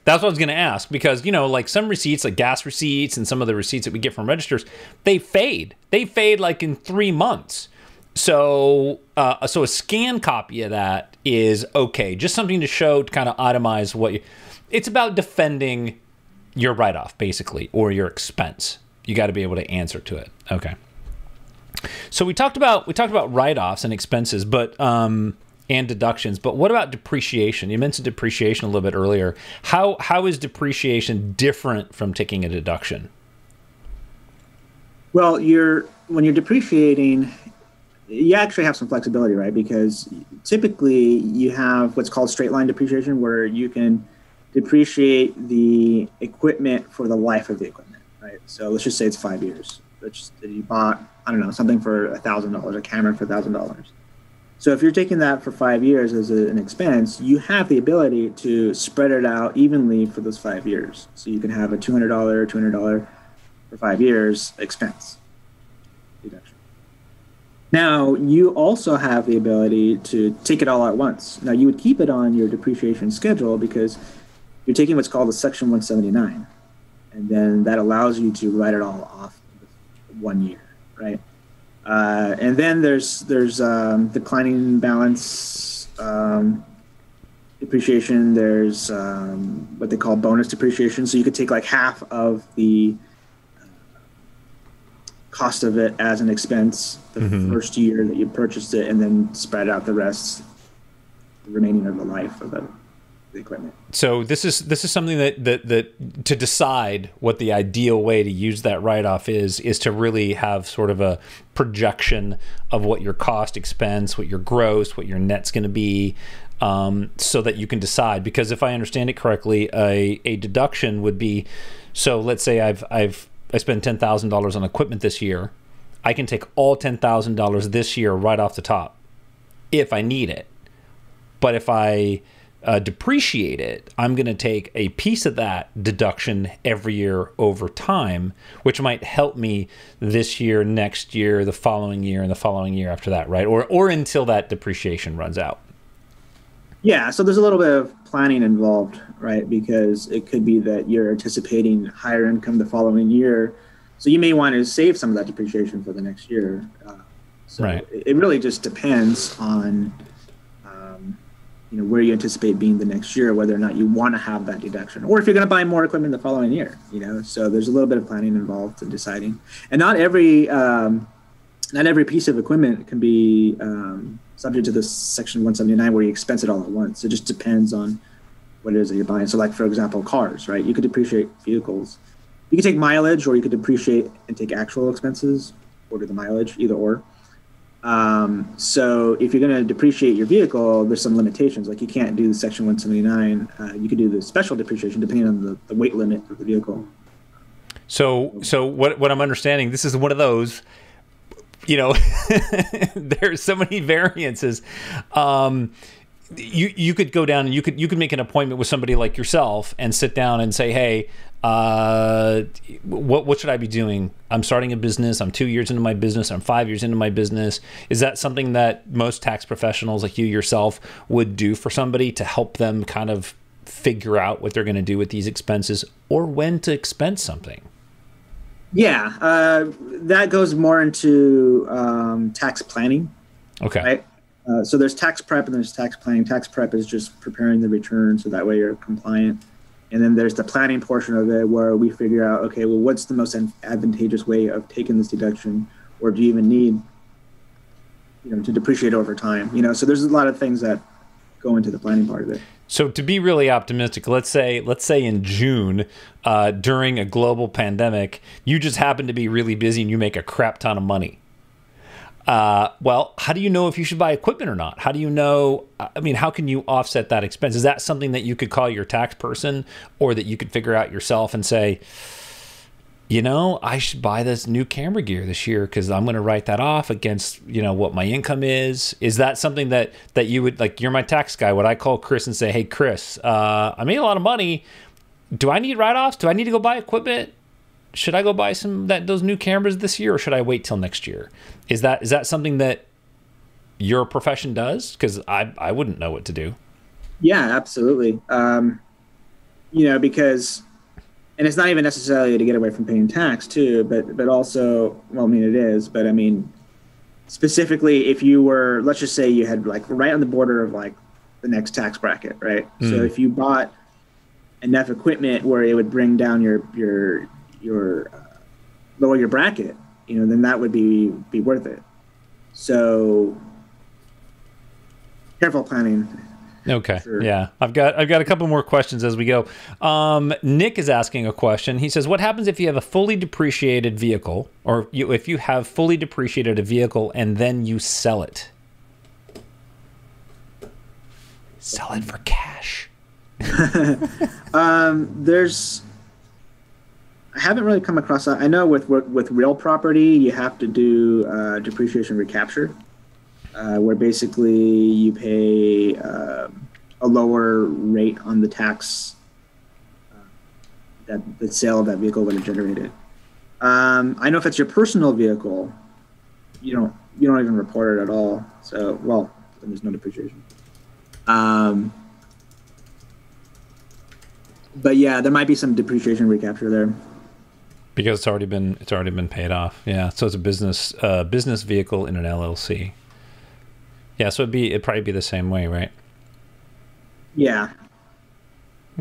That's what I was going to ask, because, you know, like some receipts, like gas receipts and some of the receipts that we get from registers, they fade. They fade like in 3 months. So a scan copy of that is okay. Just something to show, to kind of itemize it's about defending your write-off, basically, or your expense. You got to be able to answer to it. Okay. So we talked about write-offs and expenses, but and deductions. But what about depreciation? You mentioned depreciation a little bit earlier. How is depreciation different from taking a deduction? Well, when you're depreciating, you actually have some flexibility, right? Because typically you have what's called straight line depreciation, where you can depreciate the equipment for the life of the equipment, right? So let's just say it's 5 years. You bought, I don't know, something for $1,000, a camera for $1,000. So if you're taking that for 5 years as an expense, you have the ability to spread it out evenly for those 5 years. So you can have a $200 for 5 years expense deduction. Now, you also have the ability to take it all at once. Now, you would keep it on your depreciation schedule because you're taking what's called a Section 179, and then that allows you to write it all off in 1 year, right? And then there's declining balance depreciation. There's what they call bonus depreciation. So you could take like half of the cost of it as an expense the first year that you purchased it, and then spread out the rest, the remaining of the life of the equipment. So this is something that to decide what the ideal way to use that write-off is to really have sort of a projection of what your cost, expense, what your gross, what your net's going to be, so that you can decide. Because if I understand it correctly, a deduction would be, so let's say I spend $10,000 on equipment this year. I can take all $10,000 this year right off the top if I need it. But if I depreciate it, I'm going to take a piece of that deduction every year over time, which might help me this year, next year, the following year, and the following year after that, right? Or until that depreciation runs out. Yeah, so there's a little bit of planning involved, right? Because it could be that you're anticipating higher income the following year, so you may want to save some of that depreciation for the next year. So right. It really just depends on where you anticipate being the next year, whether or not you want to have that deduction, or if you're going to buy more equipment the following year. So there's a little bit of planning involved in deciding, and not every piece of equipment can be subject to this Section 179 where you expense it all at once. It just depends on what it is that you're buying. So like, for example, cars, right? You could depreciate vehicles. You could take mileage, or you could depreciate and take actual expenses, or do the mileage, either or. So if you're going to depreciate your vehicle, there's some limitations. Like you can't do the Section 179. You could do the special depreciation depending on the weight limit of the vehicle. So what I'm understanding, this is one of those, there's so many variances. You could go down and you could make an appointment with somebody like yourself and sit down and say, hey, what should I be doing? I'm starting a business. I'm 2 years into my business. I'm 5 years into my business. Is that something that most tax professionals like you yourself would do for somebody to help them kind of figure out what they're going to do with these expenses, or when to expense something? Yeah, that goes more into tax planning. Okay. Right? So there's tax prep and there's tax planning. Tax prep is just preparing the return so that way you're compliant. And then there's the planning portion of it where we figure out, okay, well, what's the most advantageous way of taking this deduction, or do you even need, to depreciate over time? So there's a lot of things that go into the planning part of it. So to be really optimistic, let's say in June, during a global pandemic, you just happen to be really busy and you make a crap ton of money. Well, how do you know if you should buy equipment or not? How do you know, how can you offset that expense? Is that something that you could call your tax person, or that you could figure out yourself and say, I should buy this new camera gear this year because I'm going to write that off against, what my income is? Is that something that you would, like, you're my tax guy, would I call Chris and say, hey, Chris, I made a lot of money. Do I need write-offs? Do I need to go buy equipment? Should I go buy those new cameras this year, or should I wait till next year? Is that something that your profession does? Because I wouldn't know what to do. Yeah, absolutely. Because, and it's not even necessarily to get away from paying tax too, but also, well, it is, but specifically if you were, let's just say you had like right on the border of like the next tax bracket, right? So if you bought enough equipment where it would bring down your lower your bracket, then that would be worth it. So careful planning. Okay. Sure. Yeah. I've got a couple more questions as we go. Nick is asking a question. He says, what happens if you have a fully depreciated vehicle, or if you have fully depreciated a vehicle and then you sell it? Sell it for cash. I haven't really come across that. I know with real property, you have to do depreciation recapture, where basically you pay a lower rate on the tax that the sale of that vehicle would have generated. I know if it's your personal vehicle, you you don't even report it at all. So, well, then there's no depreciation. But yeah, there might be some depreciation recapture there because it's already been paid off. Yeah, so it's a business vehicle in an LLC. Yeah, so it'd probably be the same way, right? Yeah.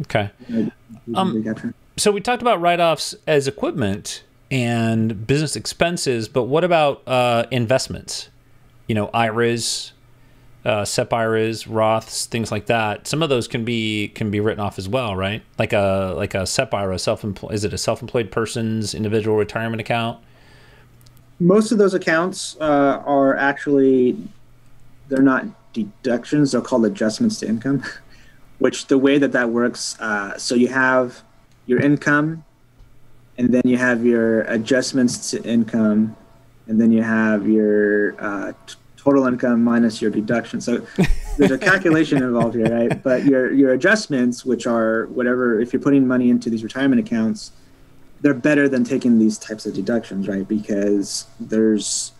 Okay. So we talked about write-offs as equipment and business expenses, but what about investments? You know, IRAs, SEP IRAs, Roths, things like that. Some of those can be written off as well, right? Like a SEP IRA, is it a self-employed person's individual retirement account? Most of those accounts are actually, they're not deductions, they're called adjustments to income, which the way that works, so you have your income, and then you have your adjustments to income, and then you have your total income minus your deduction. So there's a calculation involved here, right? But your adjustments, which are whatever, if you're putting money into these retirement accounts, they're better than taking these types of deductions, right? Because there's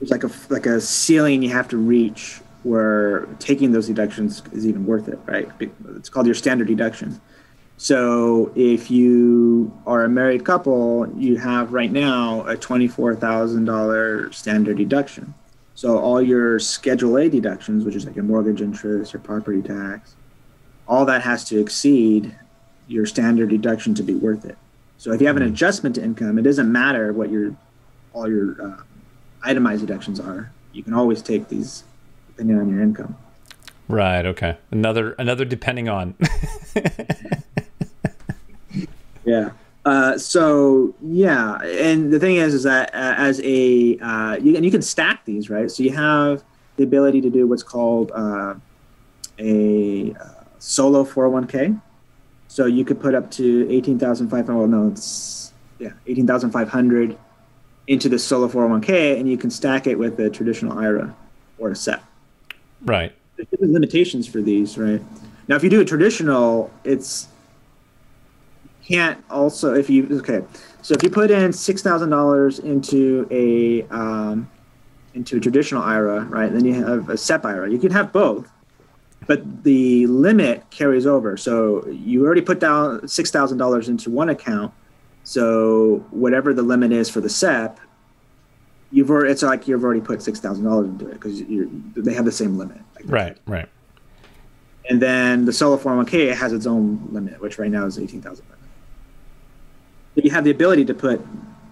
like a ceiling you have to reach where taking those deductions is even worth it, right? It's called your standard deduction. So if you are a married couple, you have right now a $24,000 standard deduction. So all your Schedule A deductions, which is like your mortgage interest, your property tax, all that has to exceed your standard deduction to be worth it. So if you have an adjustment to income, it doesn't matter what all your itemized deductions are. You can always take these depending on your income. Right. Okay. Another depending on. Yeah. So yeah, and the thing is that as you can stack these, right? So you have the ability to do what's called a solo 401k. So you could put up to 18,500. Well, no, it's 18,500 into the solo 401k, and you can stack it with a traditional IRA or a SEP. Right. There's limitations for these, right? Now, if you do a traditional, can't also so if you put in $6,000 into a traditional IRA, right? Then you have a SEP IRA. You can have both, but the limit carries over. So you already put down $6,000 into one account. So whatever the limit is for the SEP, it's like you've already put $6,000 into it because they have the same limit. Right. And then the solo 401k has its own limit, which right now is $18,000. You have the ability to put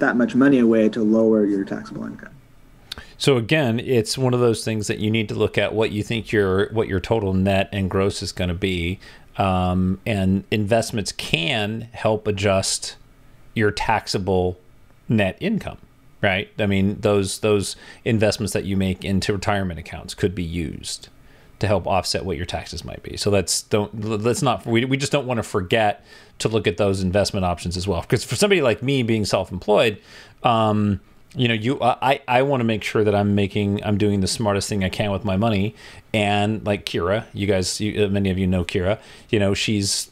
that much money away to lower your taxable income. So again, it's one of those things that you need to look at what you think what your total net and gross is going to be, and investments can help adjust your taxable net income, right? I mean, those investments that you make into retirement accounts could be used to help offset what your taxes might be. So we just don't want to forget to look at those investment options as well. Because for somebody like me being self-employed, I want to make sure that I'm doing the smartest thing I can with my money. And like Kira, many of you know Kira, she's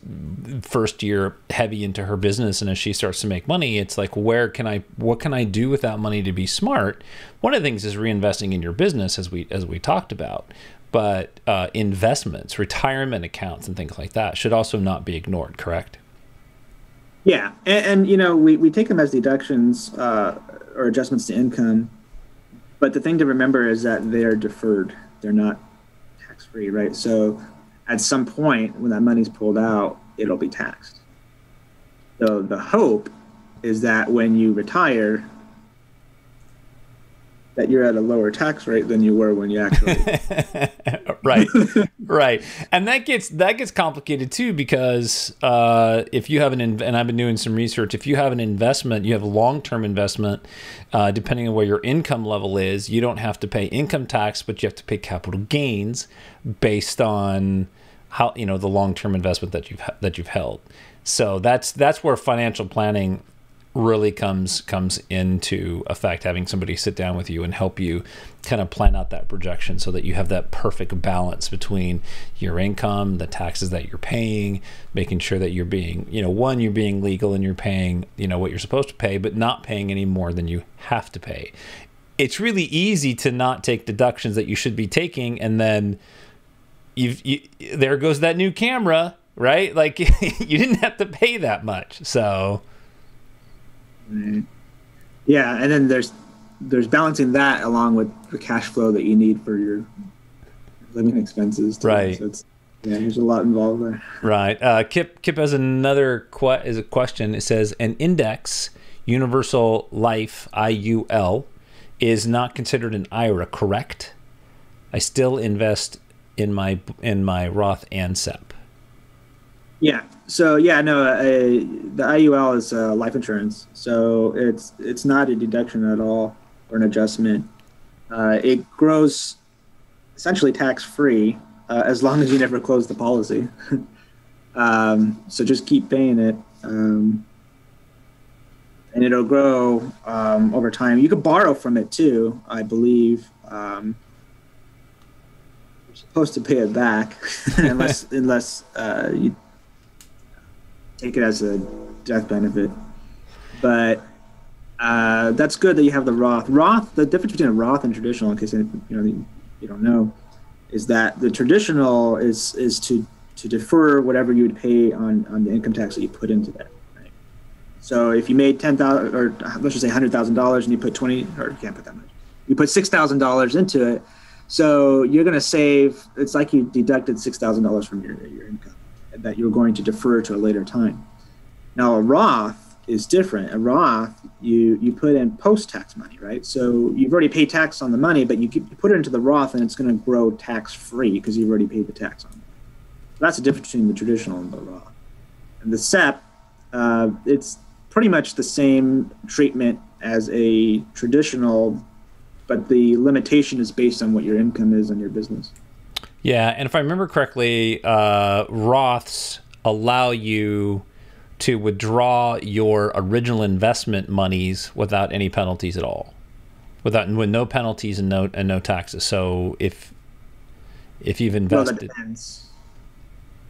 first year heavy into her business. And as she starts to make money, it's like, what can I do with that money to be smart? One of the things is reinvesting in your business, as we talked about. But investments, retirement accounts, and things like that should also not be ignored, correct? Yeah, and we take them as deductions or adjustments to income, but the thing to remember is that they're deferred; they're not tax-free, right? So, at some point when that money's pulled out, it'll be taxed. So the hope is that when you retire, that you're at a lower tax rate than you were when you actually right. And that gets complicated too, because if you have and I've been doing some research, if you have an investment, you have a long-term investment, depending on where your income level is, you don't have to pay income tax, but you have to pay capital gains based on how the long-term investment that you've held. So that's where financial planning really comes into effect, having somebody sit down with you and help you kind of plan out that projection so that you have that perfect balance between your income, the taxes that you're paying, making sure that you're being, one, you're being legal and you're paying, what you're supposed to pay, but not paying any more than you have to pay. It's really easy to not take deductions that you should be taking, and then there goes that new camera, right? Like you didn't have to pay that much. So yeah, and then there's balancing that along with the cash flow that you need for your living expenses too. Right. So there's a lot involved there. Right. Kip has another question. It says an index universal life IUL is not considered an IRA, correct? I still invest in my Roth and SEP. Yeah. So the IUL is life insurance. So it's not a deduction at all or an adjustment. It grows essentially tax free as long as you never close the policy. So just keep paying it, and it'll grow over time. You could borrow from it too, I believe. You're supposed to pay it back unless you take it as a death benefit. But that's good that you have the Roth. The difference between a Roth and traditional, in case you don't know, is that the traditional is to defer whatever you would pay on the income tax that you put into that. Right? So if you made $10,000, or let's just say $100,000, and you put you can't put that much. You put $6,000 into it, so you're going to save. It's like you deducted $6,000 from your income that you're going to defer to a later time. Now a Roth is different. A Roth, you put in post-tax money, right? So you've already paid tax on the money, but you put it into the Roth and it's going to grow tax-free because you've already paid the tax on it. So that's the difference between the traditional and the Roth. And the SEP, it's pretty much the same treatment as a traditional, but the limitation is based on what your income is on your business. Yeah, and if I remember correctly, Roths allow you to withdraw your original investment monies without any penalties at all, with no penalties and no taxes. So if you've invested, well, that depends.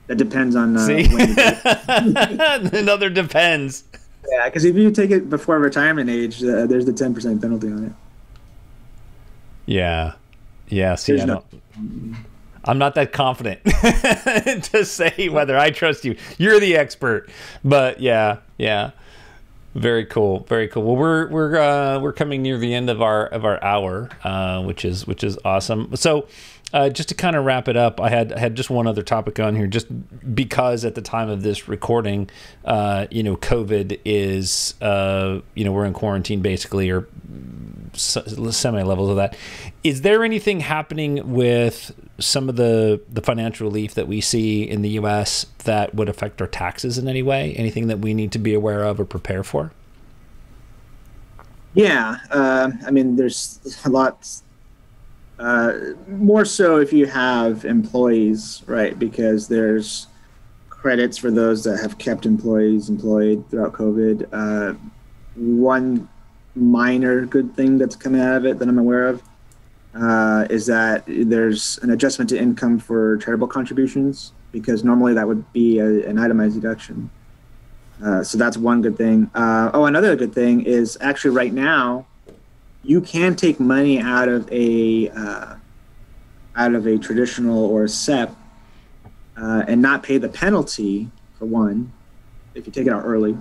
That depends on see? When you do it. Another depends. Yeah, because if you take it before retirement age, there's the 10% penalty on it. Yeah. See, I'm not that confident to say whether I trust you. You're the expert, but yeah. Very cool. Well, we're coming near the end of our hour, which is awesome. So, just to kind of wrap it up, I had just one other topic on here, just because at the time of this recording, COVID is, we're in quarantine basically, or semi-levels of that. Is there anything happening with some of the financial relief that we see in the U.S. that would affect our taxes in any way? Anything that we need to be aware of or prepare for? Yeah, there's a lot. More so if you have employees, right? Because there's credits for those that have kept employees employed throughout COVID. One minor good thing that's coming out of it that I'm aware of is that there's an adjustment to income for charitable contributions, because normally that would be an itemized deduction. So that's one good thing. Another good thing is actually right now, you can take money out of a traditional or a SEP and not pay the penalty, for one, if you take it out early.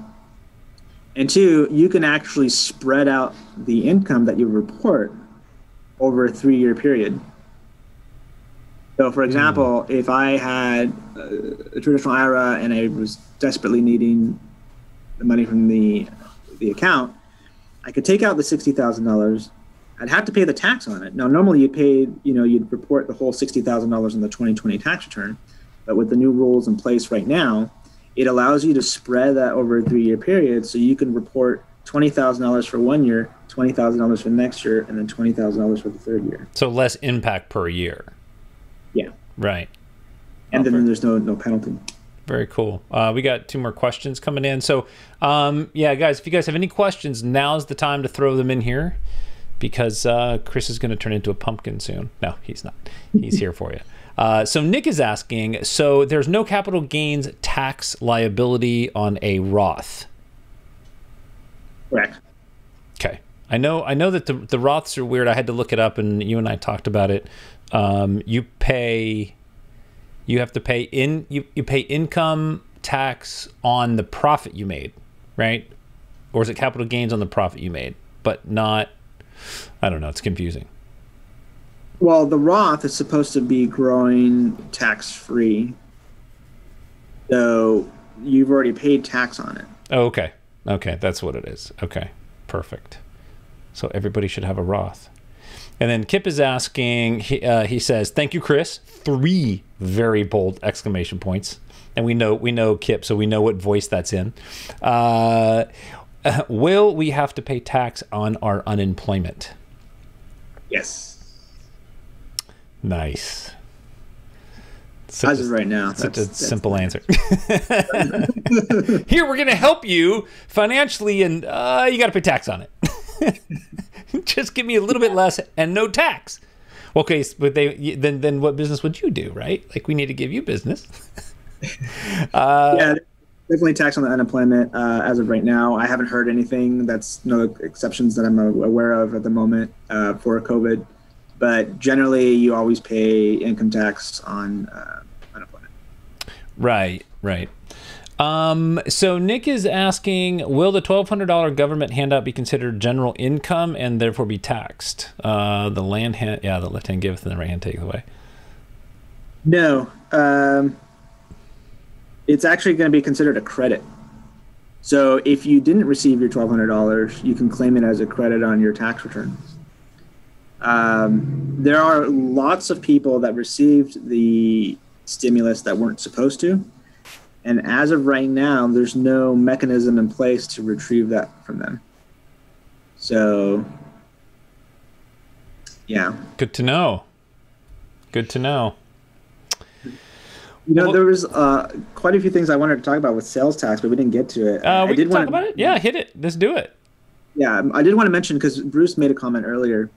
And two, you can actually spread out the income that you report over a 3-year period. So, for example, if I had a traditional IRA and I was desperately needing the money from the account, I could take out the $60,000. I'd have to pay the tax on it. Now, normally you'd report the whole $60,000 in the 2020 tax return, but with the new rules in place right now, it allows you to spread that over a 3-year period, so you can report $20,000 for 1 year, $20,000 for next year, and then $20,000 for the 3rd year. So less impact per year. Yeah. Right. And then there's no penalty. Very cool. We got 2 more questions coming in. So, yeah, guys, if you guys have any questions, now's the time to throw them in here, because Chris is going to turn into a pumpkin soon. No, he's not. He's here for you. So Nick is asking, so there's no capital gains tax liability on a Roth? Correct. Okay. I know that the Roths are weird. I had to look it up, and you and I talked about it. You have to pay you pay income tax on the profit you made, right? Or is it capital gains on the profit you made, but not, I don't know, it's confusing. Well, the Roth is supposed to be growing tax-free, so you've already paid tax on it. Oh, okay. Okay, that's what it is. Okay, perfect. So everybody should have a Roth. And then Kip is asking, he says, thank you, Chris. 3 very bold exclamation points. And we know Kip, so we know what voice that's in. Will we have to pay tax on our unemployment? Yes. Nice. As of right now. Such a simple answer. Here, we're going to help you financially, and you got to pay tax on it. Just give me a little bit less and no tax. Okay, but then what business would you do, right? Like, we need to give you business. Yeah, definitely tax on the unemployment as of right now. I haven't heard anything. That's no exceptions that I'm aware of at the moment for COVID. But generally, you always pay income tax on unemployment. Right. So Nick is asking, will the $1,200 government handout be considered general income and therefore be taxed? The left hand giveth and the right hand taketh away. No. It's actually going to be considered a credit. So if you didn't receive your $1,200, you can claim it as a credit on your tax return. There are lots of people that received the stimulus that weren't supposed to. And as of right now, there's no mechanism in place to retrieve that from them. So, yeah. Good to know. You know, there was quite a few things I wanted to talk about with sales tax, but we didn't get to it. We can talk about it? Yeah, hit it. Let's do it. Yeah, I did want to mention, because Bruce made a comment earlier.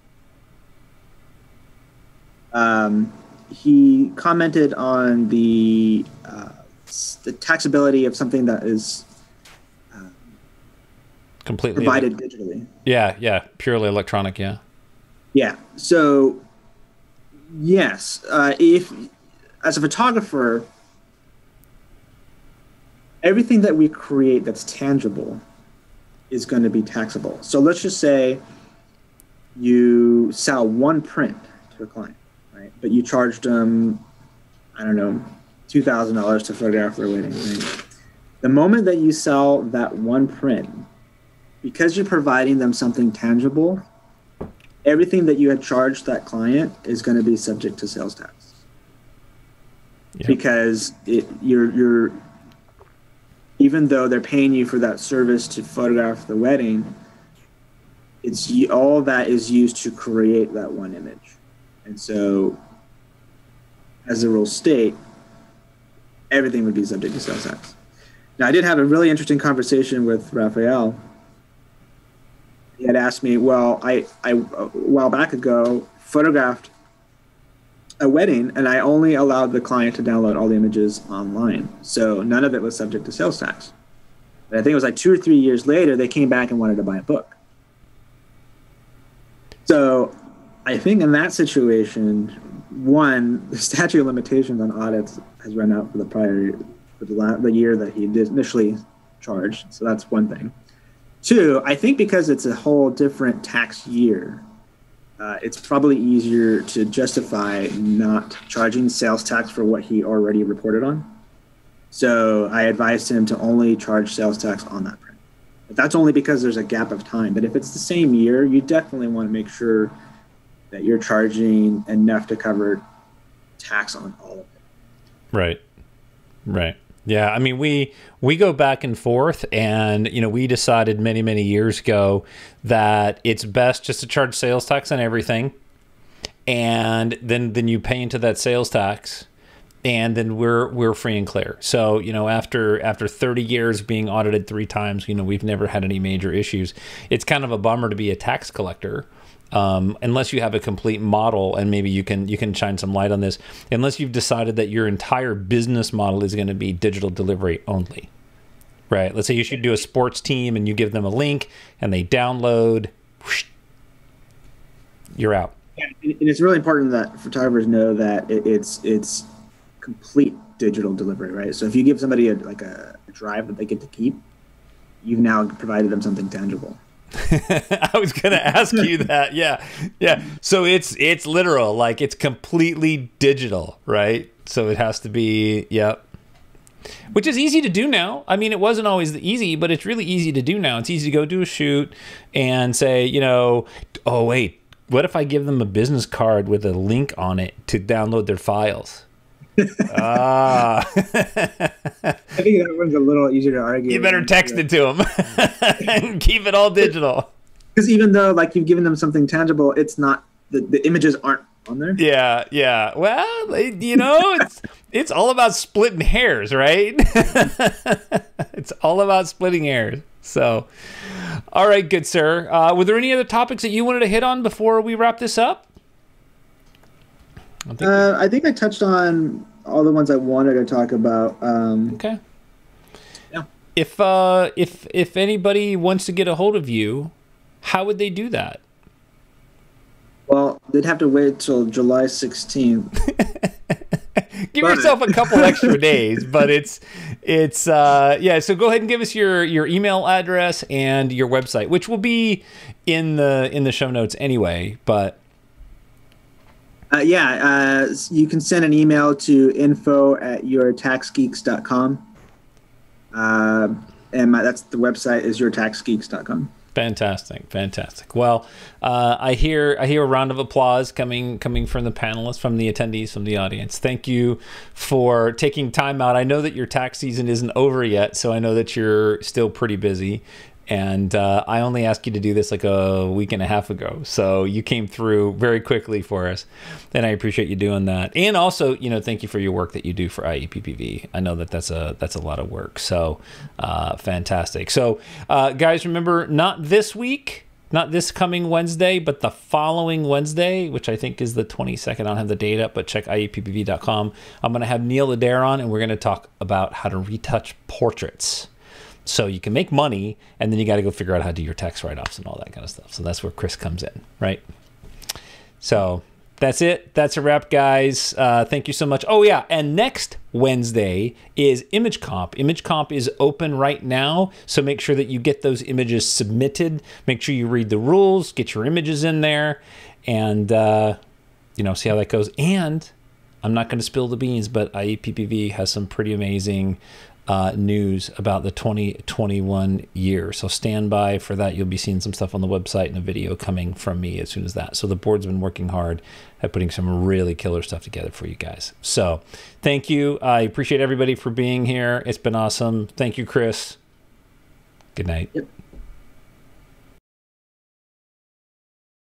He commented on the taxability of something that is completely provided digitally. Yeah, purely electronic. Yeah. So, yes, if as a photographer, everything that we create that's tangible is going to be taxable. So let's just say you sell one print to a client, right? But you charged them, I don't know, $2,000 to photograph their wedding. Right? The moment that you sell that one print, because you're providing them something tangible, everything that you had charged that client is going to be subject to sales tax. Yep. Because you're even though they're paying you for that service to photograph the wedding, it's all that is used to create that one image. And so, as the rules state, everything would be subject to sales tax. Now, I did have a really interesting conversation with Raphael. He had asked me, well, I a while back ago photographed a wedding, and I only allowed the client to download all the images online. So none of it was subject to sales tax. But I think it was like 2 or 3 years later, they came back and wanted to buy a book. So I think in that situation, one, the statute of limitations on audits has run out for the year that he initially charged. So that's one thing. 2, I think because it's a whole different tax year, it's probably easier to justify not charging sales tax for what he already reported on. So I advised him to only charge sales tax on that print. But that's only because there's a gap of time. But if it's the same year, you definitely want to make sure that you're charging enough to cover tax on all of it. Right. Yeah, I mean, we go back and forth, and we decided many years ago that it's best just to charge sales tax on everything, and then you pay into that sales tax, and then we're free and clear. So, you know, after 30 years being audited 3 times, you know, we've never had any major issues. It's kind of a bummer to be a tax collector, unless you have a complete model, and maybe you can shine some light on this, unless you've decided that your entire business model is going to be digital delivery only, right? Let's say you should do a sports team and you give them a link and they download, whoosh, you're out. Yeah, and it's really important that photographers know that it's complete digital delivery, right? So if you give somebody a drive that they get to keep, you've now provided them something tangible. I was going to ask you that. Yeah. So it's literal, like it's completely digital, right? So it has to be, which is easy to do now. I mean, it wasn't always easy, but it's really easy to do now. It's easy to go do a shoot and say, you know, oh wait, what if I give them a business card with a link on it to download their files? I think that one's a little easier to argue. You better text it to them and keep it all digital. Because even though like you've given them something tangible, it's not the images aren't on there. Yeah. Well, you know, it's all about splitting hairs, right? It's all about splitting hairs. So, all right, good sir. Were there any other topics that you wanted to hit on before we wrap this up? I think I touched on all the ones I wanted to talk about. Okay. Yeah. If anybody wants to get a hold of you, how would they do that? Well, they'd have to wait till July 16th. Give yourself a couple extra days, but it's yeah. So go ahead and give us your email address and your website, which will be in the show notes anyway. But you can send an email to info@yourtaxgeeks.com. And that's the website is yourtaxgeeks.com. Fantastic. Well, I hear a round of applause coming from the panelists, from the attendees, from the audience. Thank you for taking time out. I know that your tax season isn't over yet, so I know that you're still pretty busy. And I only asked you to do this like a week and a half ago, so you came through very quickly for us, and I appreciate you doing that. And also, you know, thank you for your work that you do for IEPPV. I know that that's a lot of work. So fantastic. So guys, remember, not this week, not this coming Wednesday, but the following Wednesday, which I think is the 22nd. I don't have the date up, but check IEPPV.com. I'm going to have Neil Adair on, and we're going to talk about how to retouch portraits. So you can make money, and then you got to go figure out how to do your tax write-offs and all that kind of stuff. So that's where Chris comes in, right? So that's it. That's a wrap, guys. Thank you so much. Oh, yeah. And next Wednesday is Image Comp. Image Comp is open right now, so make sure that you get those images submitted. Make sure you read the rules, get your images in there, and see how that goes. And I'm not going to spill the beans, but IEPPV has some pretty amazing news about the 2021 year. So stand by for that. You'll be seeing some stuff on the website and a video coming from me as soon as that. So the board's been working hard at putting some really killer stuff together for you guys. So thank you. I appreciate everybody for being here. It's been awesome. Thank you, Chris. Good night. Yep.